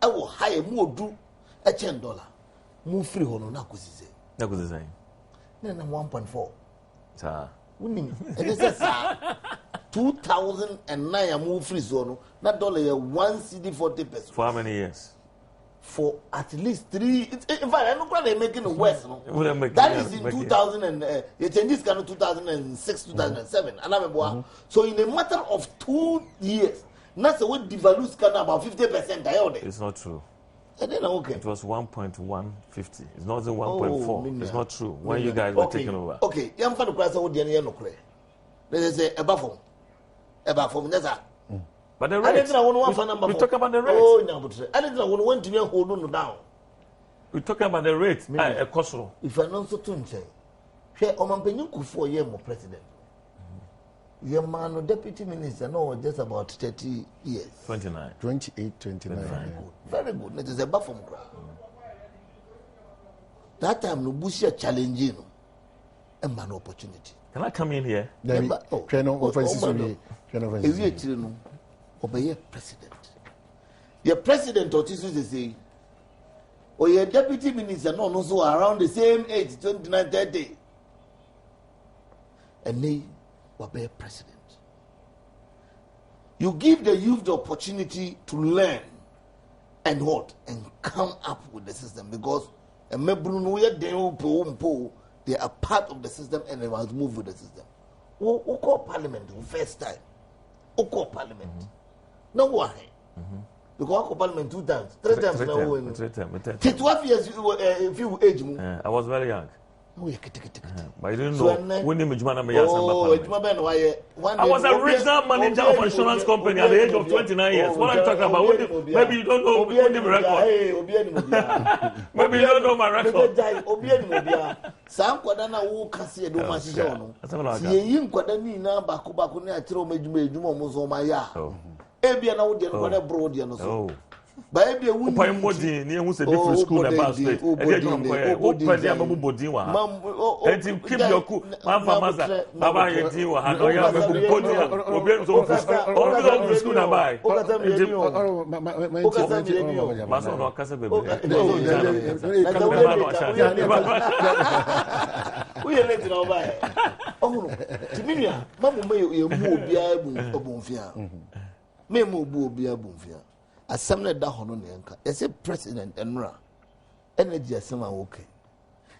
I will higher more do $10. Move free hono na kuzize. Na kuzize. Na 1.4. Sa. Unim. It is sa 2009 move free zone. Na dollar 1 cedi 40 pesos. For how many years? For at least 3. In fact, I don't know they're making it worse. No? That is in 2000 and it in this kind of 2006, 2007. So in a matter of 2 years, that's the way devalues can about 50%. It's not true. Okay. It was 1.150. It's not the 1.4. It's not true. When you guys were taking over. Okay. I'm going to cross out the end. Let's say above from that's but the rate. We talk about the rate. Oh, no, but I didn't want to hold on down. We talk about the rate. A cost. If I know so to say, share on my 4 years more president. Your man, deputy minister, no, just about 30 years. 29. 28, 29. Very good. It is a buffer. That time, no bush challenging a man opportunity. Can I come in here? Obey president. Your president or to say, or your deputy minister, no, also around the same age, 29, 30. And they obey president. You give the youth the opportunity to learn. and what? And come up with the system because they are part of the system and they must move with the system. Who call parliament the first time? Who call parliament? No why? Because I call parliament 2 times, 3 times now. 12 years if you age. I was very young. But I didn't know when I was a regional manager of an insurance company at the age of 29 years. What are you talking about? Maybe you don't know my record. Maybe you don't know my record. Some Quadana who can see a domaciano. Seeing Quadanina Bakubakunia Tromejumaya. Ebia now did what a broad yanos. Baby, who pay more than you was a different school about state. And you keep your cool, Mama, Baba, you are school by. We are letting our buy. Oh, Timinia, Mamma may you move be able to Bonfia. Memo be a Bonfia. Assembly da hono nenka ese president enra energy asema okay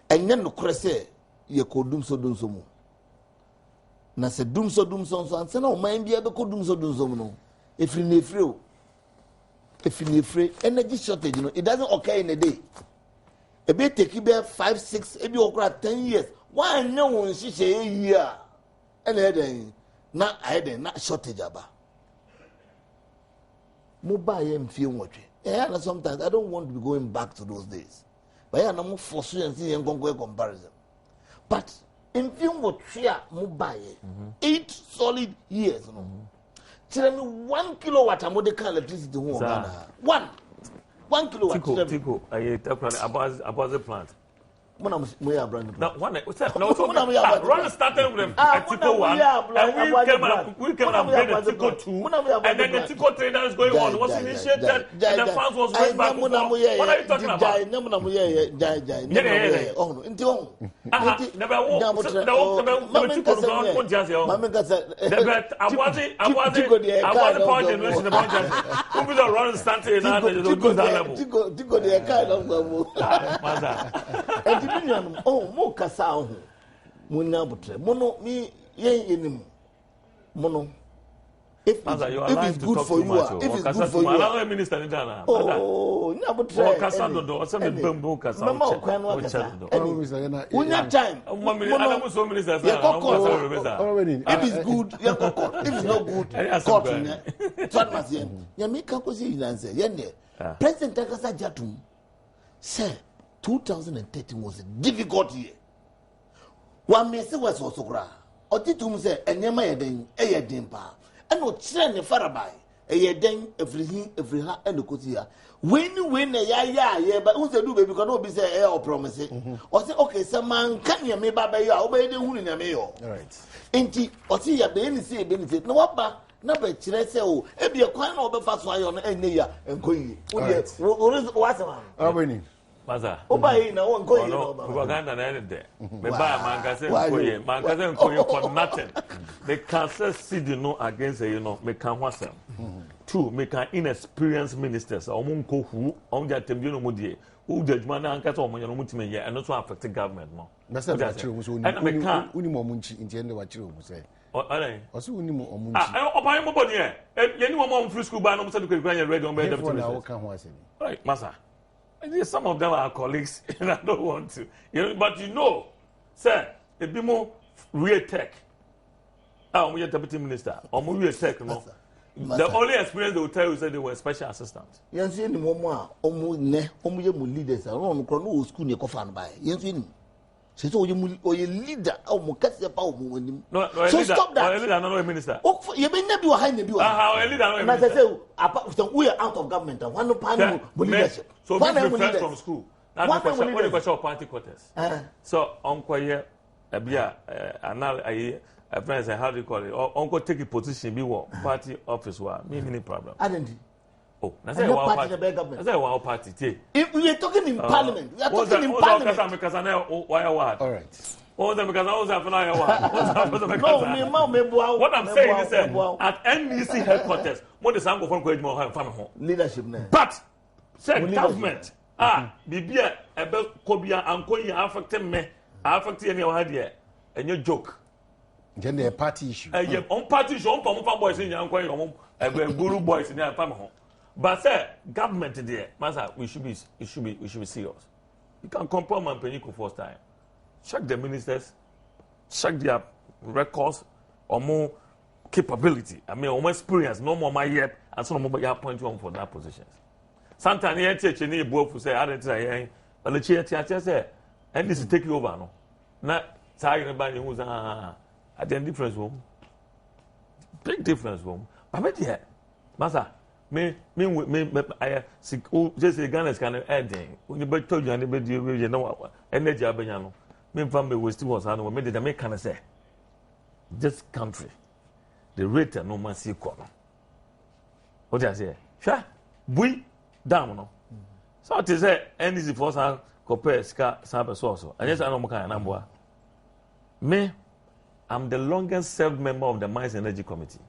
enye no kore se ye kodum so mu na se dum so so anse na o man bia be kodum so mu no efiri na efiri energy shortage no it doesn't occur in a day e be take be 5 6 e be okra 10 years why no won hihye year ene eden na aiden na shortage aba mobile and feel what and sometimes I don't want to be going back to those days. But I am not forced and see and comparison. But in film what mobile 8 solid years. Tell me 1 kilowatt of electricity. 1 kilowatt. Tico, I about the plant. Run started with a Tico 1, and we came up with a Tico 2, and then the Tico 3 that is going on was initiated, and the funds was going back. What are you talking about? Oh, mo kasa ho. Munya butre. Mono mi yenim. Mono. If it's good for you, if it's good for you. Allow minister in Ghana. Oh, nya butre. Kasa do so me bambu kasa. Mama kwan wa kasa. Unya time. Mono so minister say. If it's good, you court. If it's not good, court. What must you? Ya me kan ko si answer. Yende. President Takasa Jatum. Sir, 2013 was a difficult year. One may say was also cry. Or did you say, and Yama Eden, a Yadimpa, and not train the Farabai, a Yaden, every heart and the Cotia. When a ya, but who's the do baby cannot be say air or promise it. Or say, okay, some man can you me by you, obey the wound in a mayo. Right. Ain't he, or see ya, baby, say benefit, no what back. No, but say, oh, if you're quite over fast why on any year and going. What's one? Maza. Obey no one going. Propaganda ended there. Me buy magazine for nothing. They can say no against you know, me can what's 2, me can inexperienced ministers, or munko who on their tembuno mudie, who judge man and cat on your multimedia and also affect the government more. That's true. And I can't Unimonchi in the end of what you say. Also, Unimo. Ah, nobody here. Anyone more free school by no said you could grant your radio on bed. Right, Massa. Some of them are colleagues, and I don't want to. But you know, sir, a bit more real tech. We are deputy minister. Or real tech, no. The only experience they will tell you is that they were special assistants. Yes, you know, leaders are on the school near Kofan by. Yes, you know. So you leader, oh, no, so stop that. Leader, no minister. Oh, you may not be behind the we are out of government. One panel leadership. So we refresh from school. That's the question of party quarters. So Uncle here, a friend say, how do you call it? Uncle take a position, be what party office was. Me, any problem. I didn't. Oh, that's a wild party. If we are talking in parliament, we are talking in parliament. All right. What I'm saying is that at NEC headquarters, what is Uncle from leadership? But Say government. Bibia ebe kobia anko yi affect me. Affect any one here. And your joke. Then the party issue. On party issue, on pom boys in your guru boys in their family. But say government there, master, we should be serious. You can compare man Peniko first time. Check the ministers, check their records or more capability. I mean, more experience, no more my yet, and so more you appoint you on for that positions. Sometimes you teach any boy who say I don't try, but the chair say, and this is take you over no. Not saying about you who's at the difference room. Big difference room. But yeah, master. Me, I just the Ghana's kind of ending. When you told you anybody, you know, energy abenyano. Me family was still was ano. Me the American say, this country, the rate no man see corner. What do I say? Sure, we down no. So it is a NDC force and compare ska sample source. And yes, I know more number. Me, I'm the longest served member of the Mines Energy Committee.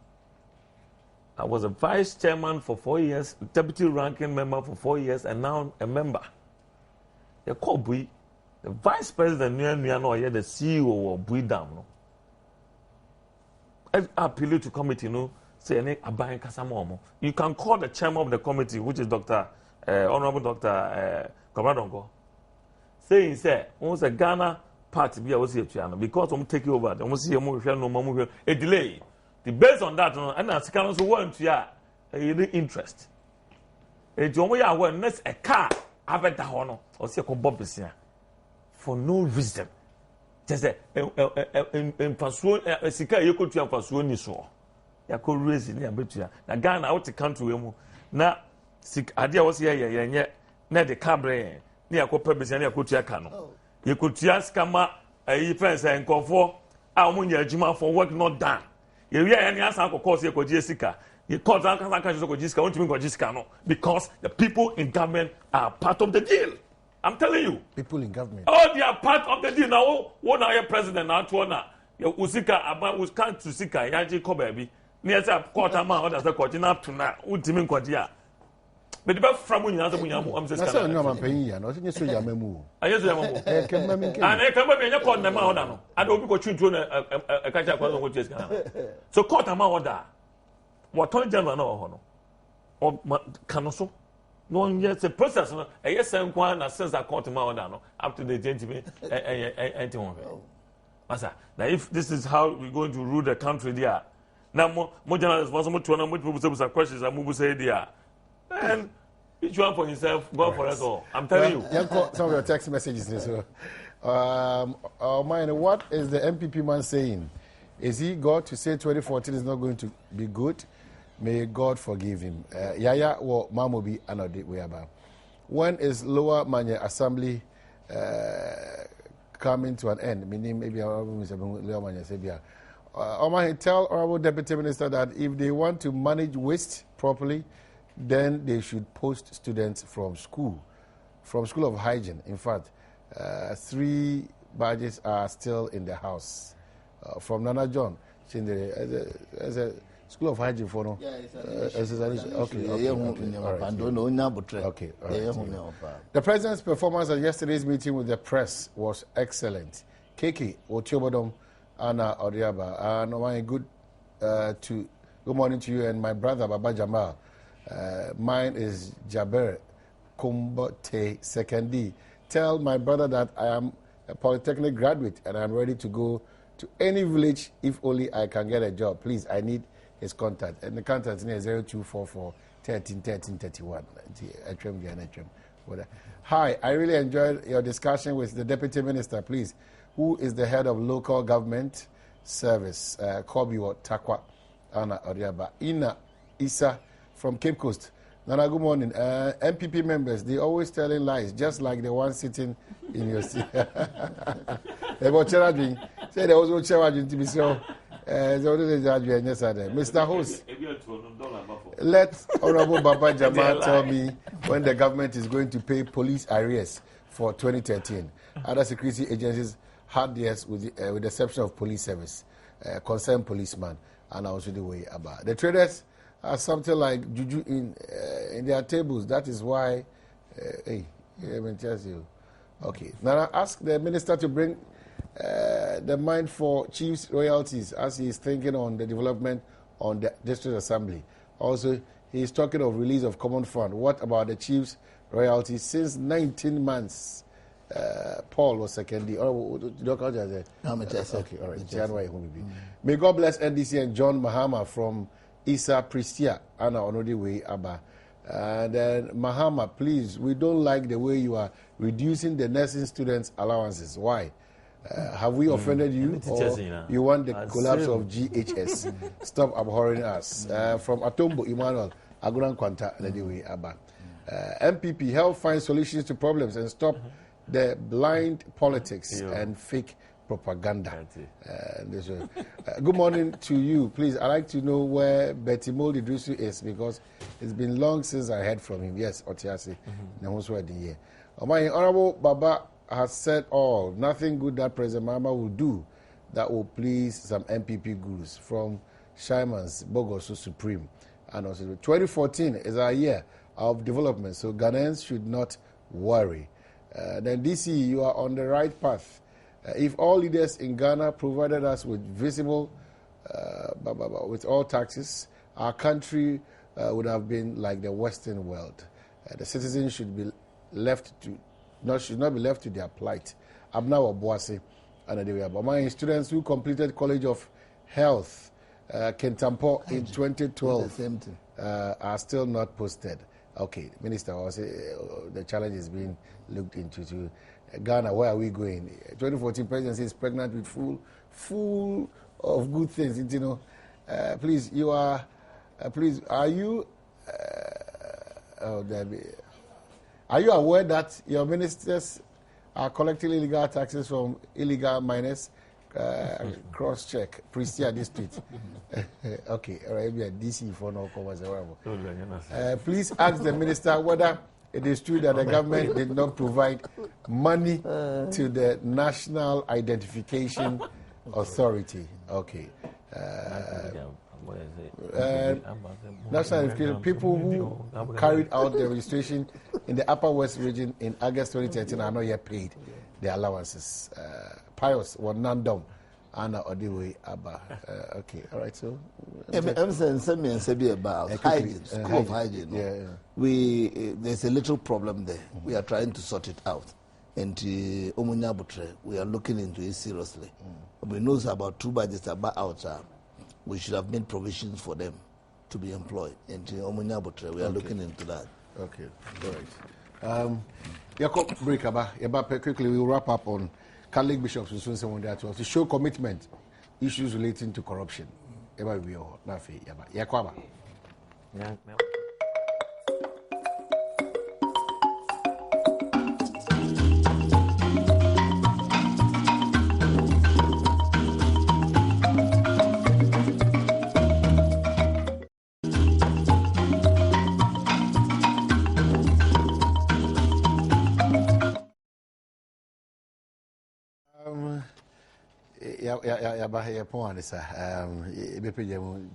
I was a vice chairman for 4 years, deputy ranking member for 4 years, and now a member. You call Bui, the vice president, the CEO of Bui Dam. No? I appeal to committee, say, you can call the chairman of the committee, which is Honorable Dr. Kabradongo, saying, say, once a Ghana party be a because I'm taking over, I'm see a delay. Based on that, and as can want to interest. A Jomoya awareness a car, Abeta Hono, or Seko Bobisia for no reason. Just in Pasuan, a Sika, you could have Pasuan so. You could raise in the Abitia. Now, Ghana out the country. Now, sick idea was here, yet, net the cabre, near Copebis and Yakutia Cano. You could just come up a fence and call for Almunia Jima for work not done. You hear any answer because you Jessica. You call that Jessica, want to go Jessica no, because the people in government are part of the deal. I'm telling you. People in government. Oh, they are part of the deal. Now, one are your president now to honor. Your Usika about was can't to Sika, Yaji Kobaby. Near a quarter mile, that's the quarter up to now. Ultimate quarter. But the from when you answer, I'm just saying, I'm paying you. I just say, I just and I come up and you call them out. I don't go to a catch up with Jessica. So, quarter mile order. What told them no or canoso? No, yes, a process. A yes, and one as since I caught him out up to the gentleman. Now, if this is how we're going to rule the country, there now more journalists want to know what people say questions. I move say there. And each one for himself, God for us all. I'm telling you. Some of your text messages. So, what is the MPP man saying? Is he God to say 2014 is not going to be good? May God forgive him. Yaya or Mamobi another way about. When is Lower Manya Assembly coming to an end? Meaning maybe Lower Manya Sebia. Tell Honorable Deputy Minister that if they want to manage waste properly, then they should post students from school of hygiene. In fact, 3 badges are still in the house. From Nana John, as a school of hygiene for no. Okay. The president's performance at yesterday's meeting with the press was excellent. Keke Otiobodom Anna Odiaba. Good morning to you and my brother Baba Jamal. Mine is Jaber Kumbote 2nd D. Tell my brother that I am a polytechnic graduate and I'm ready to go to any village if only I can get a job. Please, I need his contact. And the contact is 0244 13 13 31. Hi, I really enjoyed your discussion with the Deputy Minister. Please, who is the head of local government service? Kobiwo Takwa Anna Oriaba. Ina Isa from Cape Coast. Nana, good morning. MPP members, they always telling lies, just like the one sitting in your seat. They were charging. Say there was no charging to be so. Mr. Host, let Honorable Baba Jamal tell me when the government is going to pay police arrears for 2013. Other security agencies had theirs with the exception of police service, concerned policeman, and also the way about. The traders are something like juju in their tables. That is why Hey, okay. Now I ask the minister to bring the mind for chiefs' royalties as he is thinking on the development on the district assembly. Also, he is talking of release of common fund. What about the chiefs' royalties since 19 months? Paul was secondary. Okay, all right. May God bless NDC and John Mahama from Isa Pristia, Anna Onodiwe Abba. And then Mahama, please, we don't like the way you are reducing the nursing students' allowances. Why? Have we offended you, or you want the collapse of GHS? Stop abhorring us. From Atombo, Emmanuel, Aguran Kwanta, Lediwe Abba. MPP, help find solutions to problems and stop the blind politics and fake propaganda. Good morning to you. Please, I'd like to know where Betty Moldy Drusu is, because it's been long since I heard from him. Yes, Otiasi. My Honorable Baba has said all. Nothing good that President Mahama will do that will please some MPP gurus. From Shimans, Bogosu Supreme. And also 2014 is our year of development, so Ghanaians should not worry. Then DC, you are on the right path. If all leaders in Ghana provided us with visible, with all taxes, our country would have been like the Western world. The citizens should be left to, should not be left to their plight. Abna Wabuasi, and my students who completed College of Health, Kentampo in 2012, are still not posted. Okay, Minister, the challenge is being looked into. To Ghana, where are we going? 2014 presidency is pregnant with full of good things. You know, please, you are. Please, are you? Are you aware that your ministers are collecting illegal taxes from illegal miners? Cross-check, Pristia District. Okay, all right, we are DC for no covers. Please ask the minister whether it is true that the government did not provide money to the National Identification Authority. Okay. National Identification, people who carried out the registration in the Upper West region in August 2013 are not yet paid their allowances. Pius or Nandom, Anna Odiwe Abba. Okay, all right. So, I'm saying about hygiene, school of hygiene. Yeah. There's a little problem there. We are trying to sort it out. And we are looking into it seriously. We know about 2 budgets about out. We should have made provisions for them to be employed. And we are looking into that. Okay, all right. Jacob break about quickly. We'll wrap up on Catholic bishops who soon say one day to show commitment issues relating to corruption.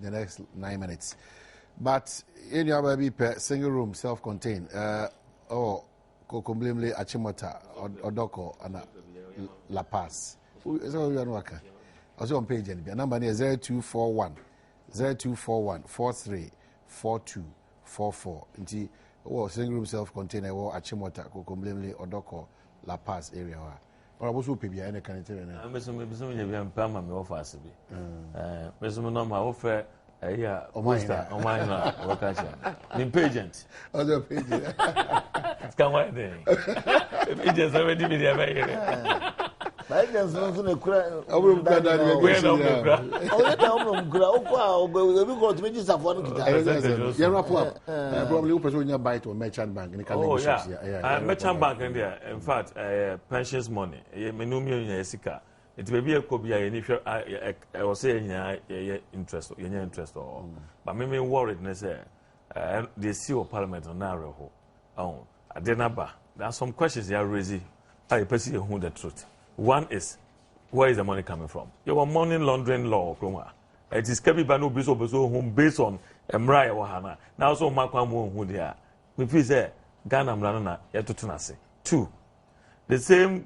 The next 9 minutes. But in your baby single room, self-contained. Kokumblimle Achimota, Odoko, and La Paz. So you are working. Also on page and number is 0241 43 42 44. Inti single room self-contained Achimota, Kokumblimle, Odoko, La Paz area. Or was who be any kind of thing? I'm some Pama me offer. Mesum no my offer a year or mine work in pageant. Other pages. Come on, then. It just already be there. I just want to cry. I will go down. We're not probably open your buy to a merchant bank. Oh, yeah. Merchant bank in there. In fact, pensions money. Menumia it may be a copy. I was saying, interest, but maybe worried. They see a parliament on narrow. Oh, I didn't. There are some questions they are raising. I perceive who the truth. One is, where is the money coming from? Your money laundering law, it is kept by no business based on Emraya Wahana. Now, so Makwamu, who they are. We say, Ghana mrana yetotunase. 2. The same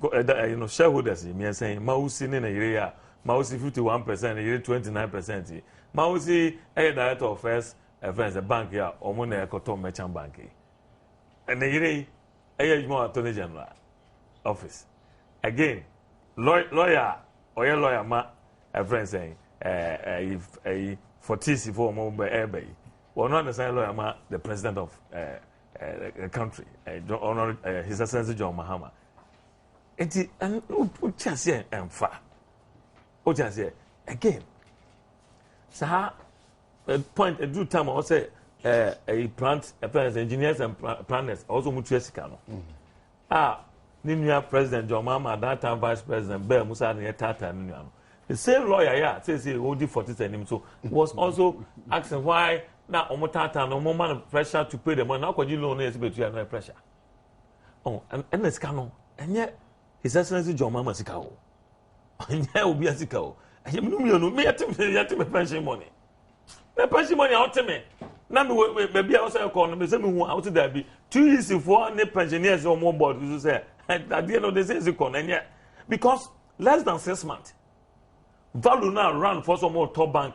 shareholders me saying Mausi ne area Mausi 51%, area 29%. Mausi director of first a bank here or na ekoto merchant bank. And the area more Attorney General office. Again, lawyer or lawyer ma a friend saying a 40 for mobile airbay. Well, not the same lawyer ma the president of the country, His Excellency John Mahama. And just here and far. Oh, just here again. So, a point a due time I say a plant engineers and planners also mutual. New President John Mahama, that time Vice President Bear Musa and Tata. The same lawyer, yeah, says he would 40 and so was also asking why now Omotata no more man pressure to pay the money. How could you loan it but you have no pressure? Oh, and it's canon, and yet. His Excellency John Mahama Sikao. And here will be a Sikao. I am no me at me pension money. The pension money out to me. Now, maybe I was a corner, but some who out there be 2 years for any pensioners or more board, you say, at the end of the day, and yet, because less than 6 months, value now run for some more top bank,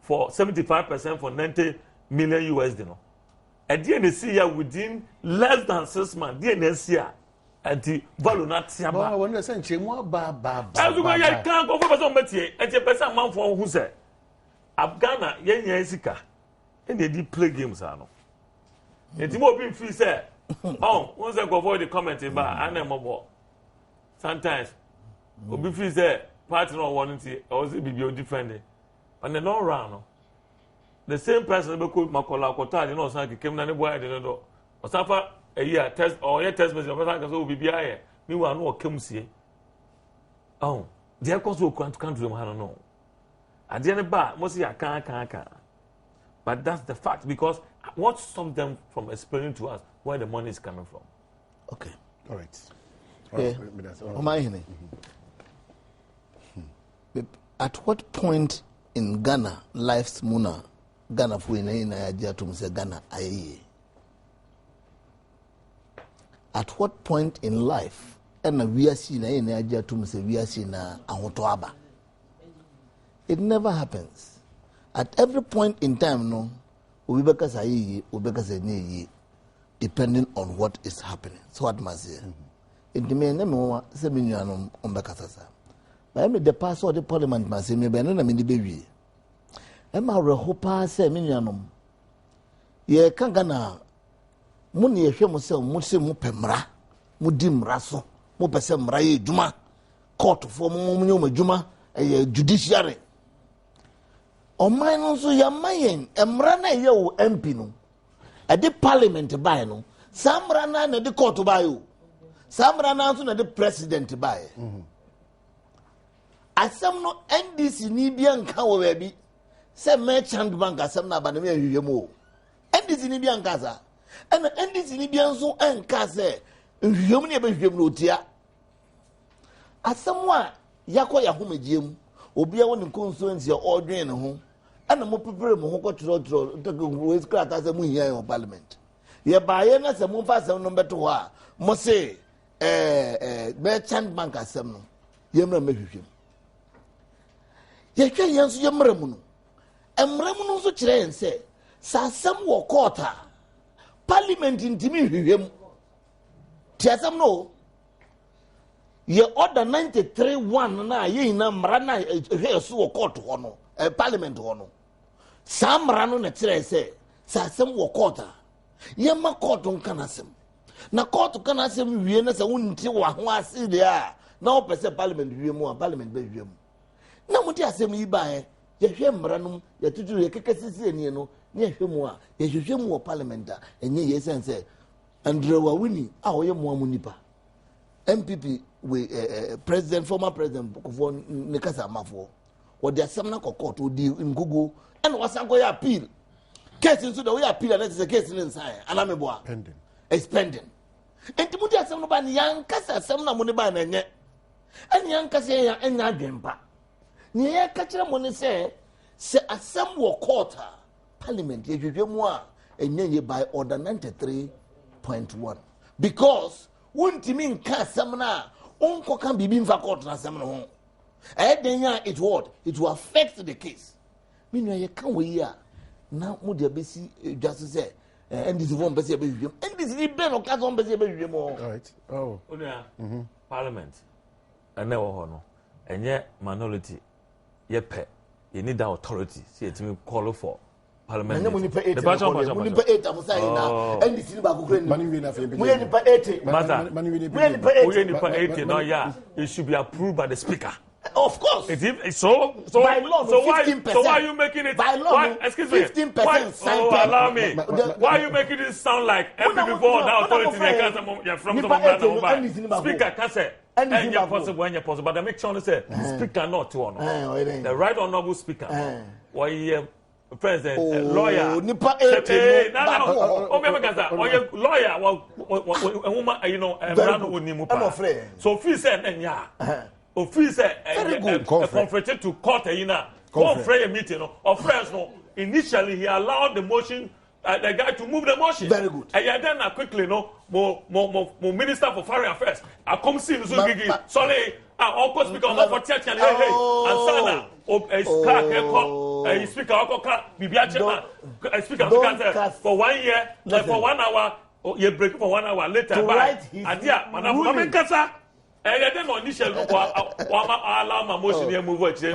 for 75% for 90 million USD. At the end of the year, within less than 6 months, the next year. And the value not see about. When you say chemo ba. As you can't go for some métier. And the person man for who say, Afghana yen sika. And they did play games ano. And the more people say, oh, once I go avoid the comment about animal. Sometimes, we feel say partner wanting to also be defending. And then all round. The same person be called Makola Kota, you know, something came down the boy, I didn't know. Or suffer. A year test or a test message of a be here. Meanwhile, no come see. Oh, the course will come to country, I don't know. At the end of the most I can't. But that's the fact because what stops them from explaining to us where the money is coming from? Okay, all right. At what point in Ghana, life's Muna, Ghana for in Ghana, aye. At what point in life, and we are seen in Aja to say we are seen a it never happens. At every point in time, no, Ubeka say, Ubeka say, depending on what is happening. So what must say? It depends on Seminianum on Becasasa. But I mean, the pastor of the parliament must say, maybe I mean the baby. Emma Rehopa Seminianum. Ye Kangana. Muni ye hwemo se mo se mo pemra mo di mra so mo pese mra ye djuma court for mo nyo madjuma judiciary o man no so ya mayen emra na ye wo MP no e de parliament buy no samra na de court buy o samra na so na de president buy asem no NDC ni bia nka wo ba bi se merchant bank asem na ba na me hwehwemo NDC ni bia nka za and the NDC ni bianzo and kaze nhwem ne be hwem no tia asemwa yakọ yahomegiem obi a woni constituency ordwen ne ho ana mo prepare mo ho kotro we scrat as mu hia in parliament ye baaye na se mo fa asem no beto ho a mo se merchant bank asem no ye mra mehwehwem ye hwe yenso ye mra mu no emra mu no so kire en se sa asem wo court Parliament intimi hwehwem tiasam no ye order 93-1 na ye ina mra na hwe so court ho no parliament ho no sa mra no na kire se sa asem wo court ye ma court nka na asem na court kana asem wie na se wonti wa ho ase de a na o pese parliament wie mu a parliament be wie mu na muti asem yi ba ye hwe mra no ye tutu ye kekesisi eni no ye hwe mu a ye hwe mu wo parliament a enye ye sense Andrew Wawini a oye mu amunipa MPP we former president Bukufo Nekasa Mafo or the Assemna court would deal in Google and was go appeal case into the way appeal and that's the case inside and I'm a pending pending and to mutia some ban young Casa Semna Muniba and young Casa and Nagempa near catcher money say assemble quarter parliament ye moi and ye by order 93.1 because wontimi nka asɛm na onko kan bibi mfa court na asɛm no ho it will affect the case me no ye kan we ya na mo de abesi just say ndc von besi abehwem ndc ni be no ka so besi abehwem all right oh parliament and never ho no enye minority ye pe you need that authority see it me call for parliament the person nipa 8 amusa na ndc ni ba kokore ni we nipa 8 we nipa 8 no yeah it should be approved by the speaker. Of course. So by law, so why are you making it? By law, why, excuse me. 15%. Allow me. Why are you making it sound like every before the authority from the speaker can say and possible, but the make sure say speaker not to honor the right honorable speaker. Why president lawyer? Lawyer. So if he said officer confronted to court one prayer meeting of friends no initially he allowed the motion the guy to move the motion very good and then quickly no mo minister for foreign affairs I come see so gigi sorry uncle speaker of for church and hey ansana crack speaker bibia speaker for 1 year for 1 hour you break for 1 hour later by adia manam kasa then initially allow my motion here move it you